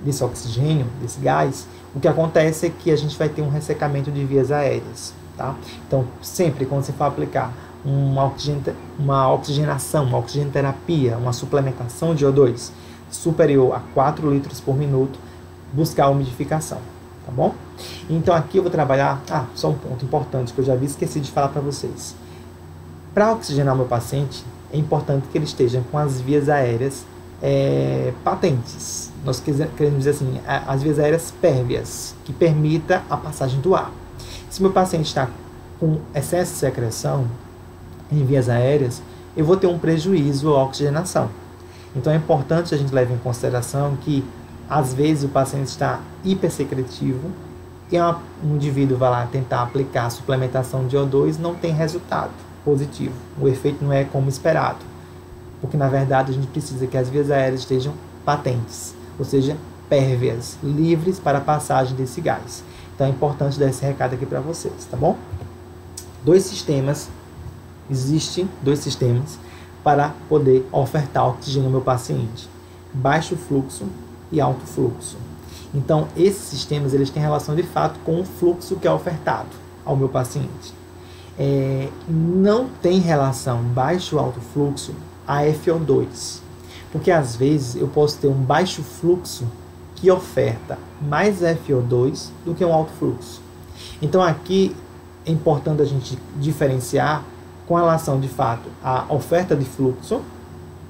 desse oxigênio, desse gás, o que acontece é que a gente vai ter um ressecamento de vias aéreas. Tá? Então, sempre quando você for aplicar uma oxigenação, uma oxigenoterapia, uma suplementação de O2 superior a 4 litros por minuto, buscar a umidificação. Tá bom? Então aqui eu vou trabalhar, só um ponto importante que eu já esqueci de falar para vocês. Para oxigenar o meu paciente, é importante que ele esteja com as vias aéreas patentes. Nós queremos dizer assim, as vias aéreas pérvias, que permita a passagem do ar. Se meu paciente está com excesso de secreção em vias aéreas, eu vou ter um prejuízo à oxigenação. Então é importante a gente levar em consideração que às vezes o paciente está hipersecretivo e um indivíduo vai lá tentar aplicar a suplementação de O2 e não tem resultado positivo. O efeito não é como esperado. Porque, na verdade, a gente precisa que as vias aéreas estejam patentes, ou seja, pérvias, livres para a passagem desse gás. Então é importante dar esse recado aqui para vocês, tá bom? Existem dois sistemas para poder ofertar oxigênio ao meu paciente. Baixo fluxo e alto fluxo. Então, esses sistemas eles têm relação de fato com o fluxo que é ofertado ao meu paciente. Não tem relação baixo ou alto fluxo a FO2, porque às vezes eu posso ter um baixo fluxo que oferta mais FO2 do que um alto fluxo. Então, aqui é importante a gente diferenciar com relação de fato à oferta de fluxo,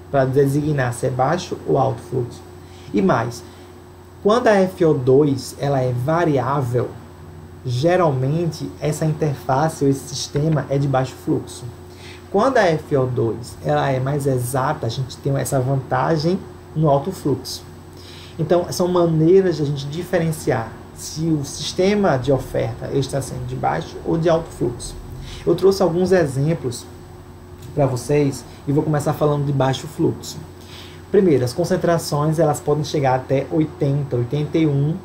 para designar se é baixo ou alto fluxo. E mais, quando a FO2 ela é variável, geralmente essa interface ou esse sistema é de baixo fluxo. Quando a FO2 ela é mais exata, a gente tem essa vantagem no alto fluxo. Então, são maneiras de a gente diferenciar se o sistema de oferta está sendo de baixo ou de alto fluxo. Eu trouxe alguns exemplos para vocês e vou começar falando de baixo fluxo. Primeiro, as concentrações elas podem chegar até 80, 81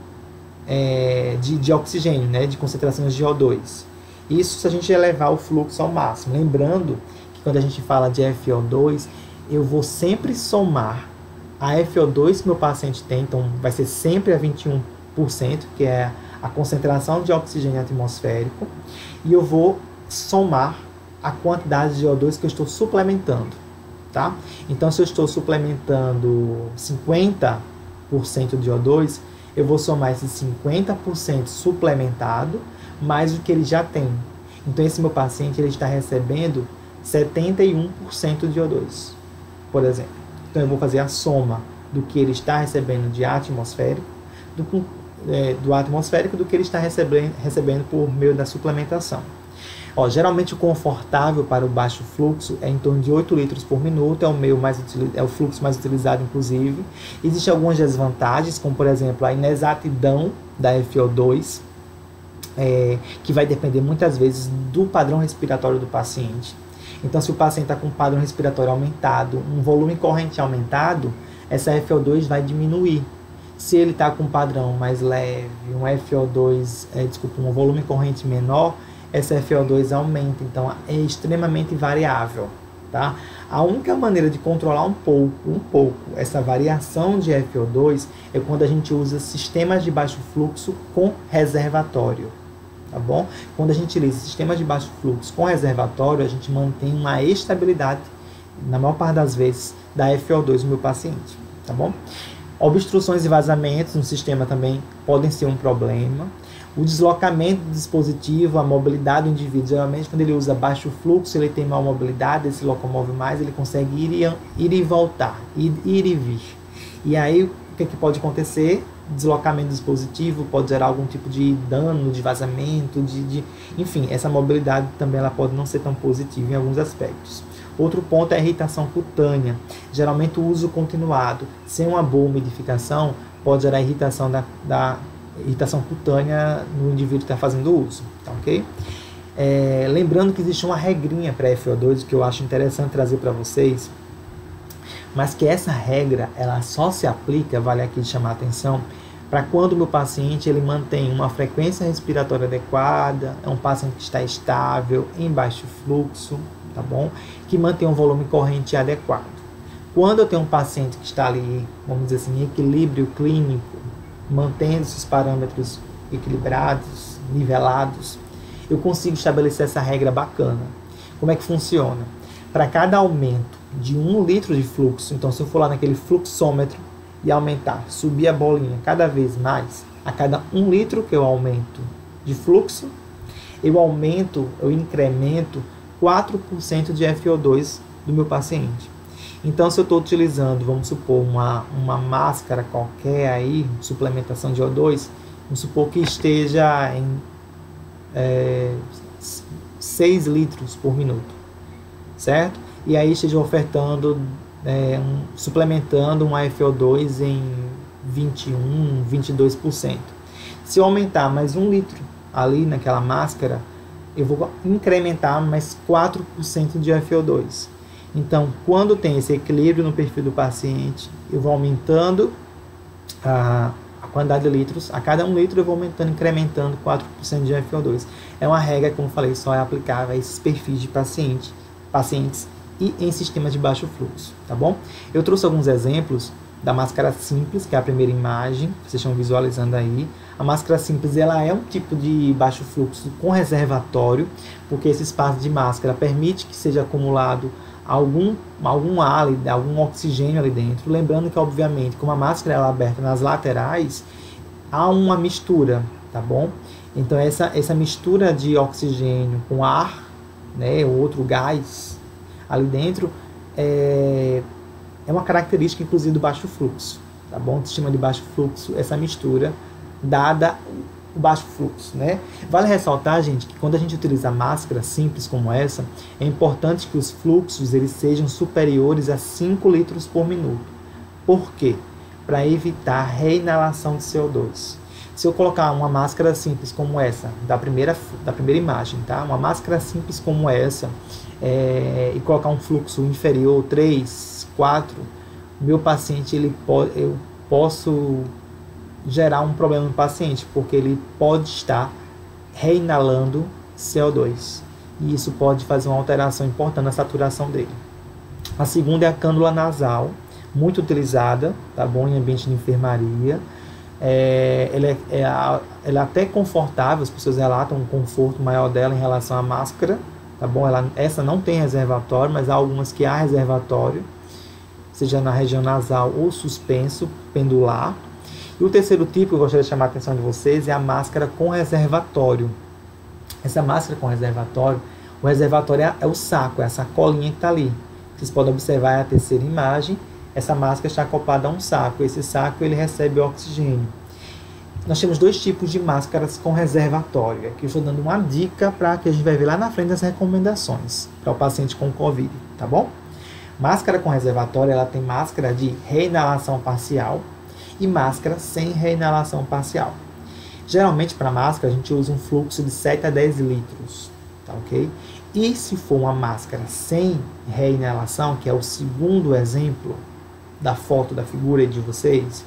de oxigênio, né, de concentrações de O2. Isso se a gente elevar o fluxo ao máximo. Lembrando que quando a gente fala de FO2, eu vou sempre somar a FO2 que meu paciente tem, então vai ser sempre a 21%, que é a concentração de oxigênio atmosférico, e eu vou somar a quantidade de O2 que eu estou suplementando, tá? Então, se eu estou suplementando 50% de O2, eu vou somar esse 50% suplementado mais o que ele já tem. Então, esse meu paciente ele está recebendo 71% de O2, por exemplo. Então, eu vou fazer a soma do que ele está recebendo de atmosférico, do atmosférico do que ele está recebendo por meio da suplementação. Geralmente o confortável para o baixo fluxo é em torno de 8 litros por minuto, é o fluxo mais utilizado, inclusive. Existem algumas desvantagens, como por exemplo a inexatidão da FO2, que vai depender muitas vezes do padrão respiratório do paciente. Então, se o paciente está com um padrão respiratório aumentado, um volume corrente aumentado, essa FO2 vai diminuir. Se ele está com um padrão mais leve, um volume corrente menor, essa FO2 aumenta. Então, é extremamente variável, tá? A única maneira de controlar um pouco essa variação de FO2 é quando a gente usa sistemas de baixo fluxo com reservatório, tá bom? Quando a gente utiliza sistemas de baixo fluxo com reservatório, a gente mantém uma estabilidade na maior parte das vezes, da FO2 no meu paciente, tá bom? Obstruções e vazamentos no sistema também podem ser um problema. O deslocamento do dispositivo, a mobilidade do indivíduo, geralmente quando ele usa baixo fluxo, ele tem maior mobilidade, ele se locomove mais, ele consegue ir e voltar, ir e vir. E aí, o que pode acontecer? Deslocamento do dispositivo pode gerar algum tipo de dano, de vazamento, enfim, essa mobilidade também ela pode não ser tão positiva em alguns aspectos. Outro ponto é a irritação cutânea. Geralmente o uso continuado, sem uma boa umidificação, pode gerar irritação da irritação cutânea no indivíduo que está fazendo o uso, tá ok? Lembrando que existe uma regrinha para FO2 que eu acho interessante trazer para vocês, mas que essa regra ela só se aplica, vale aqui chamar a atenção, para quando o meu paciente ele mantém uma frequência respiratória adequada, é um paciente que está estável, em baixo fluxo, tá bom? Que mantém um volume corrente adequado. Quando eu tenho um paciente que está ali, vamos dizer assim, em equilíbrio clínico, mantendo esses parâmetros equilibrados, nivelados, eu consigo estabelecer essa regra bacana. Como é que funciona? Para cada aumento de 1 litro de fluxo, então se eu for lá naquele fluxômetro e aumentar, subir a bolinha cada vez mais, a cada 1 litro que eu aumento de fluxo, eu incremento 4% de FO2 do meu paciente. Então, se eu estou utilizando, vamos supor, uma máscara qualquer aí, suplementação de O2, vamos supor que esteja em 6 litros por minuto, certo? E aí esteja ofertando, suplementando um FO2 em 21, 22%. Se eu aumentar mais 1 litro ali naquela máscara, eu vou incrementar mais 4% de FO2. Então, quando tem esse equilíbrio no perfil do paciente, eu vou aumentando a quantidade de litros. A cada 1 litro eu vou aumentando, incrementando 4% de FO2. É uma regra, como eu falei, só é aplicável a esses perfis de pacientes e em sistemas de baixo fluxo, tá bom? Eu trouxe alguns exemplos da máscara simples, que é a primeira imagem, que vocês estão visualizando aí. A máscara simples ela é um tipo de baixo fluxo com reservatório, porque esse espaço de máscara permite que seja acumulado algum ar, algum oxigênio ali dentro. Lembrando que, obviamente, como a máscara ela é aberta nas laterais, há uma mistura, tá bom? Então, essa mistura de oxigênio com ar, né, ou outro gás ali dentro, é uma característica, inclusive, do baixo fluxo, tá bom? O sistema de baixo fluxo, essa mistura, dada o baixo fluxo, né? Vale ressaltar, gente, que quando a gente utiliza máscara simples como essa, é importante que os fluxos eles sejam superiores a 5 litros por minuto. Por quê? Para evitar reinalação de CO2. Se eu colocar uma máscara simples como essa, da primeira imagem, tá? Uma máscara simples como essa, e colocar um fluxo inferior, 3, 4, meu paciente, eu posso gerar um problema no paciente, porque ele pode estar reinalando CO2. E isso pode fazer uma alteração importante na saturação dele. A segunda é a cânula nasal, muito utilizada, tá bom? Em ambiente de enfermaria. Ela é até confortável, as pessoas relatam um conforto maior dela em relação à máscara, tá bom? Essa não tem reservatório, mas há algumas que há reservatório, seja na região nasal ou suspenso, pendular. E o terceiro tipo que eu gostaria de chamar a atenção de vocês é a máscara com reservatório. Essa máscara com reservatório, o reservatório é o saco, é a sacolinha que está ali. Vocês podem observar a terceira imagem, essa máscara está acoplada a um saco. Esse saco ele recebe oxigênio. Nós temos 2 tipos de máscaras com reservatório. Aqui eu estou dando uma dica para que a gente vai ver lá na frente as recomendações para o paciente com Covid, tá bom? Máscara com reservatório, ela tem máscara de reinalação parcial e máscara sem reinalação parcial. Geralmente para máscara a gente usa um fluxo de 7 a 10 litros, tá ok? E se for uma máscara sem reinalação, que é o segundo exemplo da foto da figura aí de vocês,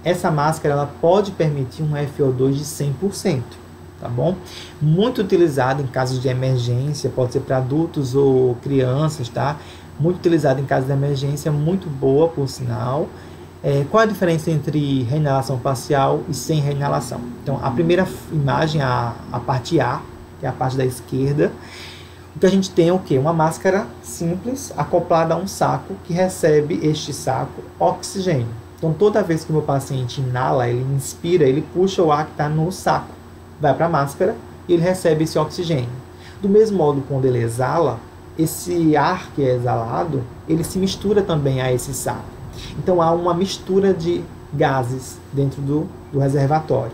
essa máscara ela pode permitir um FO2 de 100%, tá bom? Muito utilizada em casos de emergência, pode ser para adultos ou crianças, tá? Muito utilizada em casos de emergência, muito boa por sinal. Qual a diferença entre reinalação parcial e sem reinalação? Então, a primeira imagem, a parte A, que é a parte da esquerda, O que a gente tem é o quê? Uma máscara simples acoplada a um saco que recebe este saco oxigênio. Então, toda vez que o meu paciente inala, ele inspira, ele puxa o ar que está no saco, vai para a máscara e ele recebe esse oxigênio. Do mesmo modo, quando ele exala, esse ar que é exalado, ele se mistura também a esse saco. Então, há uma mistura de gases dentro do reservatório.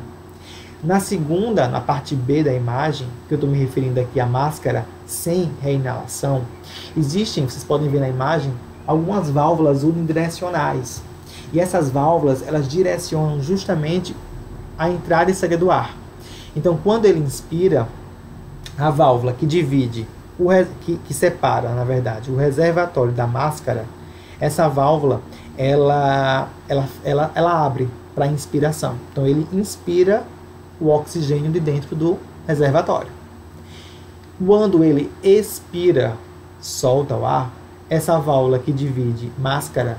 Na segunda, na parte B da imagem, que eu estou me referindo aqui à máscara sem reinalação, existem, vocês podem ver na imagem, algumas válvulas unidirecionais. E essas válvulas, elas direcionam justamente a entrada e saída do ar. Então, quando ele inspira, a válvula que divide, que separa, na verdade, o reservatório da máscara, essa válvula, ela abre para a inspiração. Então, ele inspira o oxigênio de dentro do reservatório. Quando ele expira, solta o ar, essa válvula que divide máscara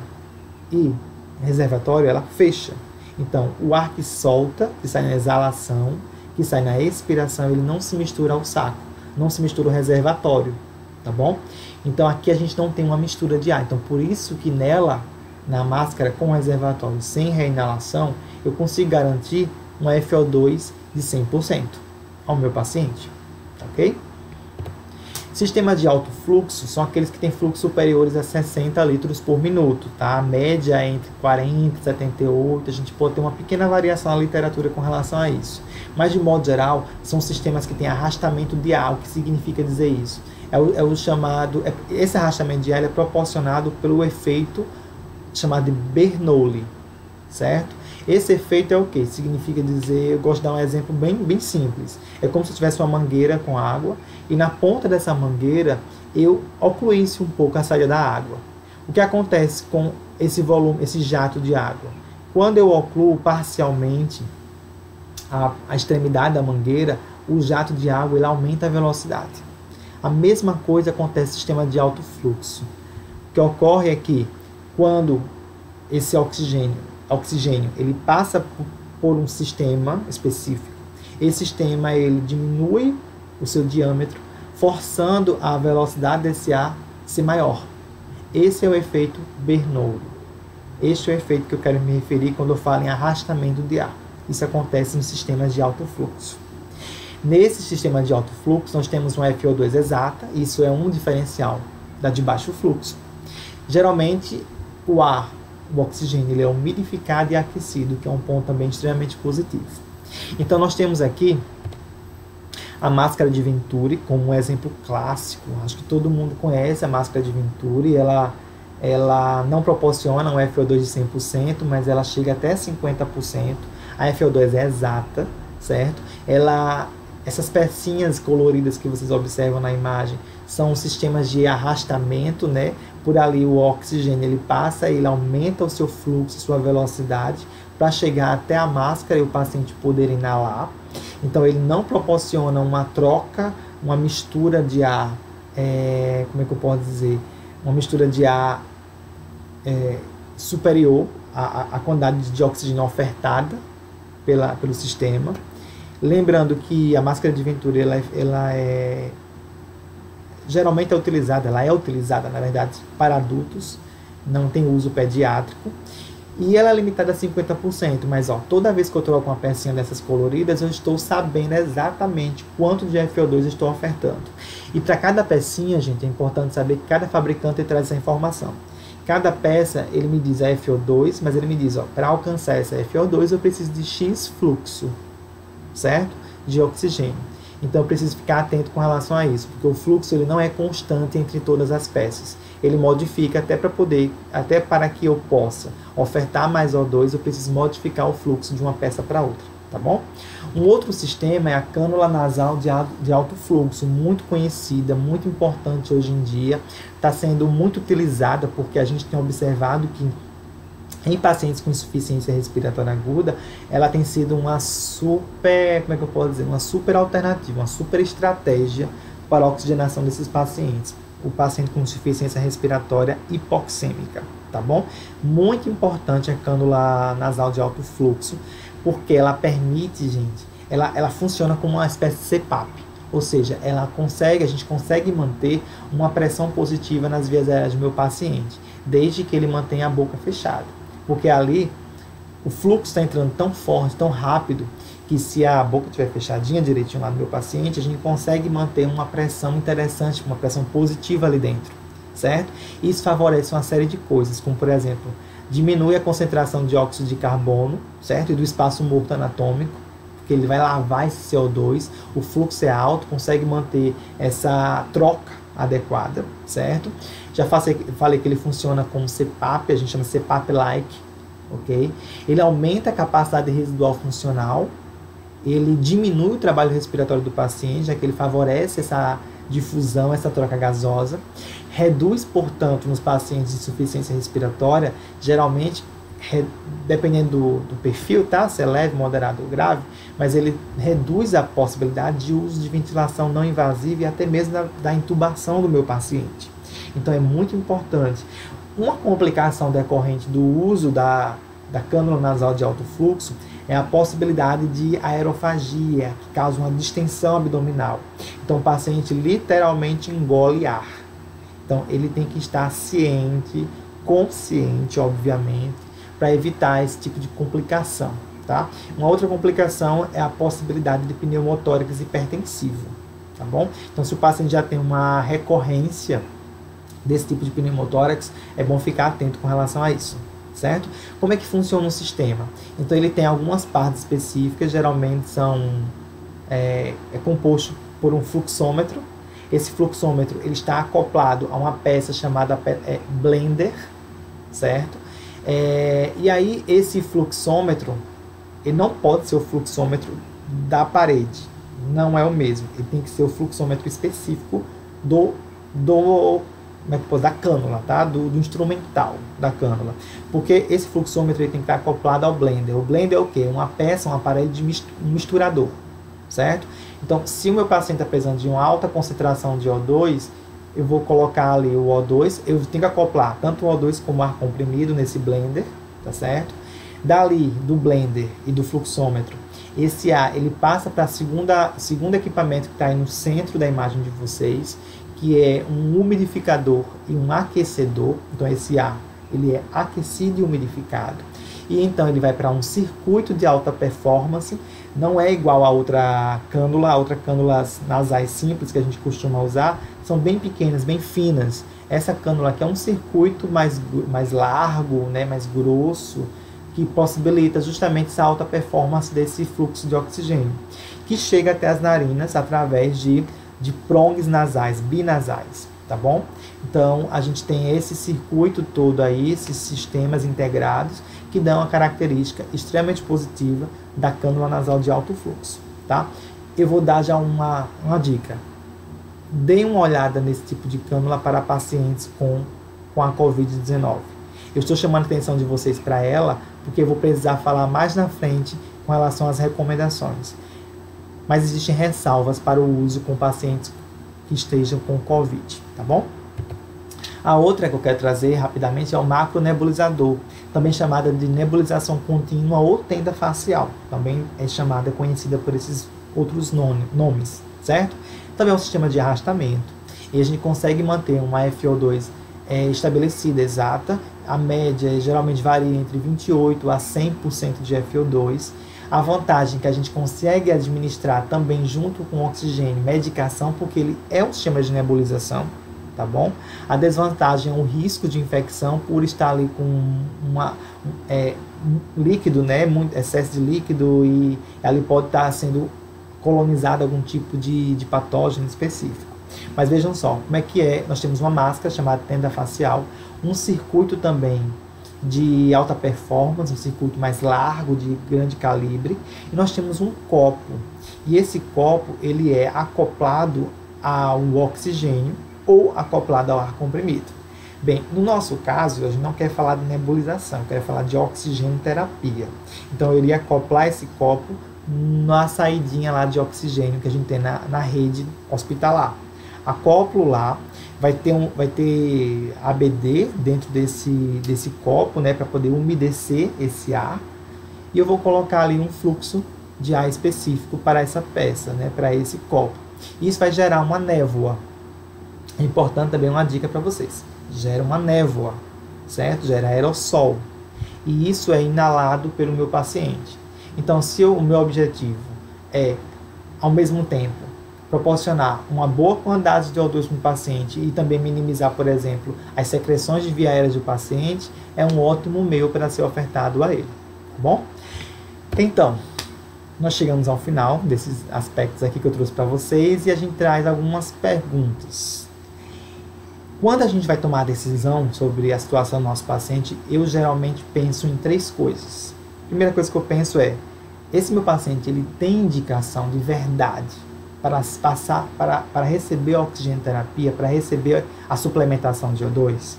e reservatório, ela fecha. Então, o ar que solta, que sai na exalação, que sai na expiração, ele não se mistura ao saco, não se mistura ao reservatório, tá bom? Então, aqui a gente não tem uma mistura de ar. Então, por isso que nela, na máscara com reservatório sem reinalação, eu consigo garantir um FO2 de 100% ao meu paciente, ok? Sistemas de alto fluxo são aqueles que têm fluxos superiores a 60 litros por minuto, tá? A média é entre 40 e 78, a gente pode ter uma pequena variação na literatura com relação a isso. Mas, de modo geral, são sistemas que têm arrastamento de ar. O que significa dizer isso? Esse arrastamento de ar é proporcionado pelo efeito chamado de Bernoulli, certo? Esse efeito é o que? Significa dizer, eu gosto de dar um exemplo bem simples. É como se eu tivesse uma mangueira com água e na ponta dessa mangueira eu ocluísse um pouco a saída da água. O que acontece com esse volume, esse jato de água? Quando eu ocluo parcialmente a extremidade da mangueira, o jato de água ele aumenta a velocidade. A mesma coisa acontece no sistema de alto fluxo. O que ocorre é que quando esse oxigênio ele passa por um sistema específico. Esse sistema ele diminui o seu diâmetro, forçando a velocidade desse ar ser maior. Esse é o efeito Bernoulli. Este é o efeito que eu quero me referir quando eu falo em arrastamento de ar. Isso acontece nos sistemas de alto fluxo. Nesse sistema de alto fluxo, nós temos uma FO2 exata, isso é um diferencial da de baixo fluxo. Geralmente, o oxigênio ele é umidificado e aquecido, que é um ponto também extremamente positivo. Então, nós temos aqui a máscara de Venturi como um exemplo clássico. Acho que todo mundo conhece a máscara de Venturi. Ela não proporciona um FO2 de 100%, mas ela chega até 50%. A FO2 é exata, certo? Essas pecinhas coloridas que vocês observam na imagem são sistemas de arrastamento, né? Por ali o oxigênio ele passa, ele aumenta o seu fluxo, sua velocidade, para chegar até a máscara e o paciente poder inalar. Então ele não proporciona uma troca, uma mistura de ar, como é que eu posso dizer? Uma mistura de ar superior à quantidade de oxigênio ofertada pelo sistema. Lembrando que a máscara de Venturi geralmente é utilizada, na verdade, para adultos, não tem uso pediátrico, e ela é limitada a 50%, mas toda vez que eu troco uma pecinha dessas coloridas, eu estou sabendo exatamente quanto de FO2 eu estou ofertando. E para cada pecinha, gente, é importante saber que cada fabricante traz essa informação. Cada peça, ele me diz a FO2, mas ele me diz, para alcançar essa FO2, eu preciso de X fluxo, certo? De oxigênio. Então eu preciso ficar atento com relação a isso, porque o fluxo ele não é constante entre todas as peças. Ele modifica até para que eu possa ofertar mais O2, eu preciso modificar o fluxo de uma peça para outra, tá bom? Um outro sistema é a cânula nasal de alto fluxo, muito conhecida, muito importante hoje em dia, está sendo muito utilizada porque a gente tem observado que em pacientes com insuficiência respiratória aguda, ela tem sido uma super alternativa, uma super estratégia para a oxigenação desses pacientes. O paciente com insuficiência respiratória hipoxêmica, tá bom? Muito importante a cânula nasal de alto fluxo, porque ela permite, gente, ela funciona como uma espécie de CPAP. Ou seja, a gente consegue manter uma pressão positiva nas vias aéreas do meu paciente, desde que ele mantenha a boca fechada. Porque ali o fluxo está entrando tão forte, tão rápido, que se a boca estiver fechadinha direitinho lá no meu paciente, a gente consegue manter uma pressão interessante, uma pressão positiva ali dentro, certo? Isso favorece uma série de coisas, como por exemplo, diminui a concentração de dióxido de carbono, certo? E do espaço morto anatômico, porque ele vai lavar esse CO2, o fluxo é alto, consegue manter essa troca adequada, certo? Já falei que ele funciona como CPAP, a gente chama CPAP-like, ok? Ele aumenta a capacidade residual funcional, ele diminui o trabalho respiratório do paciente, já que ele favorece essa difusão, essa troca gasosa, reduz, portanto, nos pacientes de insuficiência respiratória, geralmente, dependendo do perfil, tá? Se é leve, moderado ou grave, mas ele reduz a possibilidade de uso de ventilação não invasiva e até mesmo da intubação do meu paciente. Então é muito importante. Uma complicação decorrente do uso da cânula nasal de alto fluxo é a possibilidade de aerofagia, que causa uma distensão abdominal. Então o paciente literalmente engole ar. Então ele tem que estar ciente, consciente, obviamente, para evitar esse tipo de complicação, tá? Uma outra complicação é a possibilidade de pneumotórax hipertensivo, tá bom? Então se o paciente já tem uma recorrência desse tipo de pneumotórax, é bom ficar atento com relação a isso, certo? Como é que funciona o sistema? Então ele tem algumas partes específicas, geralmente é composto por um fluxômetro. Esse fluxômetro ele está acoplado a uma peça chamada blender, certo? E aí esse fluxômetro, ele não pode ser o fluxômetro da parede, não é o mesmo. Ele tem que ser o fluxômetro específico da cânula, tá? Do instrumental da cânula. Porque esse fluxômetro ele tem que estar acoplado ao blender. O blender é o quê? Uma peça, um aparelho de misturador, certo? Então, se o meu paciente está precisando de uma alta concentração de O2, eu vou colocar ali o O2, eu tenho que acoplar tanto o O2 como o ar comprimido nesse blender, tá certo? Dali, do blender e do fluxômetro, esse ar, ele passa para segundo equipamento que está aí no centro da imagem de vocês, que é um umidificador e um aquecedor. Então esse ar, ele é aquecido e umidificado. E então ele vai para um circuito de alta performance, não é igual a outra cânulas nasais simples que a gente costuma usar, são bem pequenas, bem finas. Essa cânula aqui é um circuito mais largo, né, mais grosso, que possibilita justamente essa alta performance desse fluxo de oxigênio, que chega até as narinas através de prongs nasais, binasais, tá bom? Então, a gente tem esse circuito todo aí, esses sistemas integrados, que dão a característica extremamente positiva da cânula nasal de alto fluxo, tá? Eu vou dar já uma dica. Deem uma olhada nesse tipo de cânula para pacientes com a Covid-19. Eu estou chamando a atenção de vocês para ela, porque eu vou precisar falar mais na frente com relação às recomendações. Mas existem ressalvas para o uso com pacientes que estejam com Covid, tá bom? A outra que eu quero trazer rapidamente é o macronebulizador, também chamada de nebulização contínua ou tenda facial, também é conhecida por esses outros nomes, certo? Também é um sistema de arrastamento, e a gente consegue manter uma FO2 estabelecida, exata. A média geralmente varia entre 28% a 100% de FO2. A vantagem é que a gente consegue administrar também junto com oxigênio, medicação, porque ele é um sistema de nebulização, tá bom? A desvantagem é o risco de infecção por estar ali com líquido, né? Muito excesso de líquido, e ali pode estar sendo colonizado algum tipo de patógeno específico. Mas vejam só, como é que é, nós temos uma máscara chamada tenda facial, um circuito também de alta performance, um circuito mais largo, de grande calibre, e nós temos um copo, e esse copo ele é acoplado ao oxigênio ou acoplado ao ar comprimido. Bem, no nosso caso, a gente não quer falar de nebulização, quer falar de oxigênio terapia. Então eu iria acoplar esse copo na saidinha lá de oxigênio que a gente tem na rede hospitalar. Acoplo lá, vai ter ABD dentro desse copo, né, para poder umedecer esse ar, e eu vou colocar ali um fluxo de ar específico para essa peça, né, para esse copo. Isso vai gerar uma névoa. É importante também uma dica para vocês. Gera uma névoa, certo? Gera aerossol. E isso é inalado pelo meu paciente. Então, se o meu objetivo é, ao mesmo tempo, proporcionar uma boa quantidade de O2 para o paciente e também minimizar, por exemplo, as secreções de via aérea do paciente, é um ótimo meio para ser ofertado a ele. Tá bom? Então, nós chegamos ao final desses aspectos aqui que eu trouxe para vocês e a gente traz algumas perguntas. Quando a gente vai tomar a decisão sobre a situação do nosso paciente, eu geralmente penso em 3 coisas. A primeira coisa que eu penso é, esse meu paciente ele tem indicação de verdade para receber a oxigenoterapia, para receber a suplementação de O2?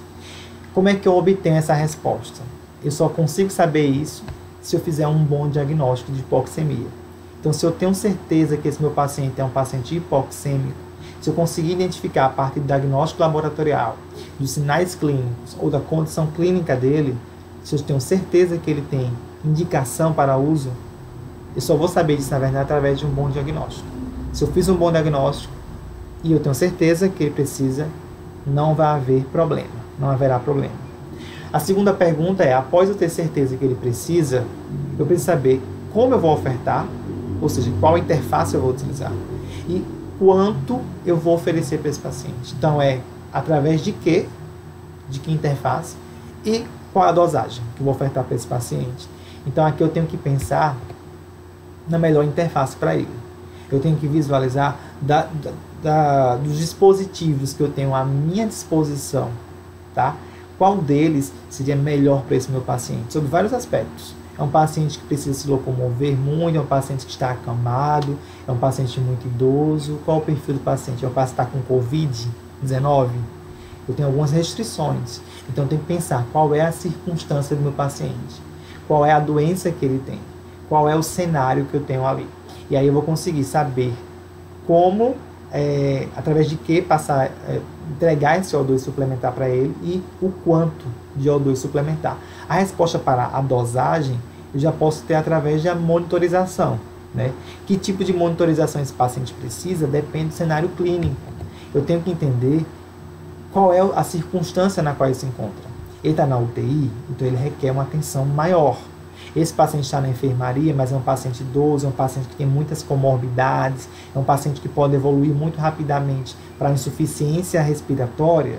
Como é que eu obtenho essa resposta? Eu só consigo saber isso se eu fizer um bom diagnóstico de hipoxemia. Então, se eu tenho certeza que esse meu paciente é um paciente hipoxêmico, se eu conseguir identificar a parte do diagnóstico laboratorial, dos sinais clínicos ou da condição clínica dele, se eu tenho certeza que ele tem indicação para uso, eu só vou saber disso, na verdade, através de um bom diagnóstico. Se eu fiz um bom diagnóstico e eu tenho certeza que ele precisa, não vai haver problema, não haverá problema. A segunda pergunta é, após eu ter certeza que ele precisa, eu preciso saber como eu vou ofertar, ou seja, qual interface eu vou utilizar e quanto eu vou oferecer para esse paciente. Então, através de que interface e qual a dosagem que eu vou ofertar para esse paciente. Então, aqui eu tenho que pensar na melhor interface para ele. Eu tenho que visualizar dos dispositivos que eu tenho à minha disposição, tá? Qual deles seria melhor para esse meu paciente, sobre vários aspectos. É um paciente que precisa se locomover muito, é um paciente que está acamado, é um paciente muito idoso. Qual o perfil do paciente? É um paciente que está com Covid-19? Eu tenho algumas restrições. Então, eu tenho que pensar qual é a circunstância do meu paciente, qual é a doença que ele tem, qual é o cenário que eu tenho ali. E aí eu vou conseguir saber como, através de que entregar esse O2 suplementar para ele e o quanto de O2 suplementar. A resposta para a dosagem eu já posso ter através da monitorização, né? Que tipo de monitorização esse paciente precisa depende do cenário clínico. Eu tenho que entender qual é a circunstância na qual ele se encontra. Ele está na UTI, então ele requer uma atenção maior. Esse paciente está na enfermaria, mas é um paciente idoso, é um paciente que tem muitas comorbidades, é um paciente que pode evoluir muito rapidamente para insuficiência respiratória.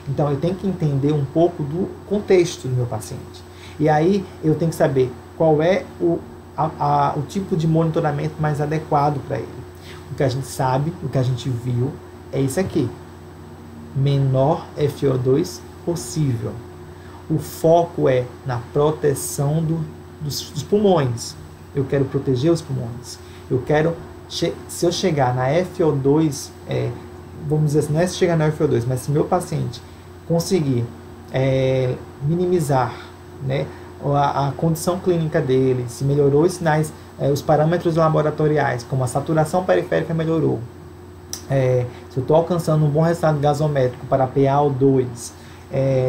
Então, eu tenho que entender um pouco do contexto do meu paciente. E aí, eu tenho que saber qual é o tipo de monitoramento mais adequado para ele. O que a gente sabe, o que a gente viu, é isso aqui. Menor FO2 possível. O foco é na proteção dos pulmões. Eu quero proteger os pulmões. Eu quero, se eu chegar na FO2, vamos dizer assim, não é se chegar na FO2, mas se meu paciente conseguir minimizar, né, a condição clínica dele, se melhorou os sinais, os parâmetros laboratoriais, como a saturação periférica melhorou, se eu estou alcançando um bom resultado gasométrico para PaO2,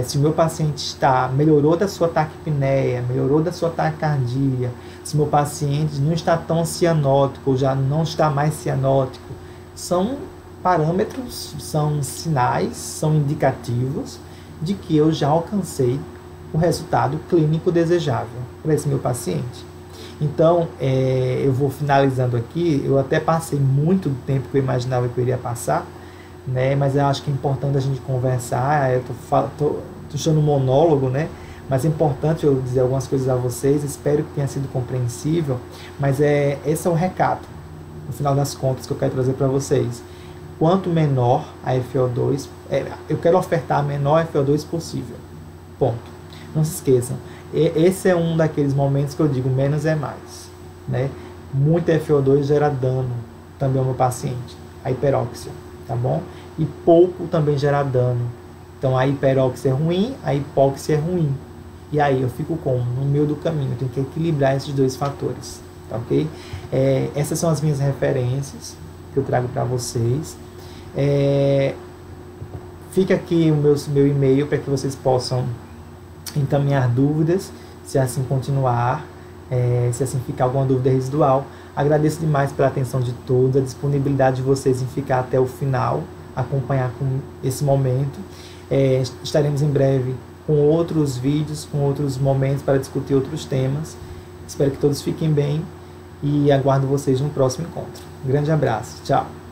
se o meu paciente melhorou da sua taquipneia, melhorou da sua taquicardia, se meu paciente não está tão cianótico ou já não está mais cianótico, são parâmetros, são sinais, são indicativos de que eu já alcancei o resultado clínico desejável para esse meu paciente. Então, eu vou finalizando aqui. Eu até passei muito do tempo que eu imaginava que eu iria passar, né? Mas eu acho que é importante a gente conversar. Eu tô deixando um monólogo, né? Mas é importante eu dizer algumas coisas a vocês. Espero que tenha sido compreensível. Mas esse é o recado, no final das contas, que eu quero trazer para vocês. Quanto menor a FO2, eu quero ofertar a menor FO2 possível. Ponto. Não se esqueçam. Esse é um daqueles momentos que eu digo menos é mais, né? Muito FO2 gera dano também ao meu paciente, a hiperóxia, tá bom? E pouco também gera dano. Então a hiperóxia é ruim, a hipóxia é ruim. E aí eu fico no meio do caminho, eu tenho que equilibrar esses dois fatores, tá ok? Essas são as minhas referências que eu trago para vocês. Fica aqui o meu e-mail para que vocês possam encaminhar dúvidas, se assim continuar, se assim ficar alguma dúvida residual. Agradeço demais pela atenção de todos, a disponibilidade de vocês em ficar até o final, acompanhar com esse momento. Estaremos em breve com outros vídeos, com outros momentos para discutir outros temas. Espero que todos fiquem bem e aguardo vocês no próximo encontro. Um grande abraço. Tchau!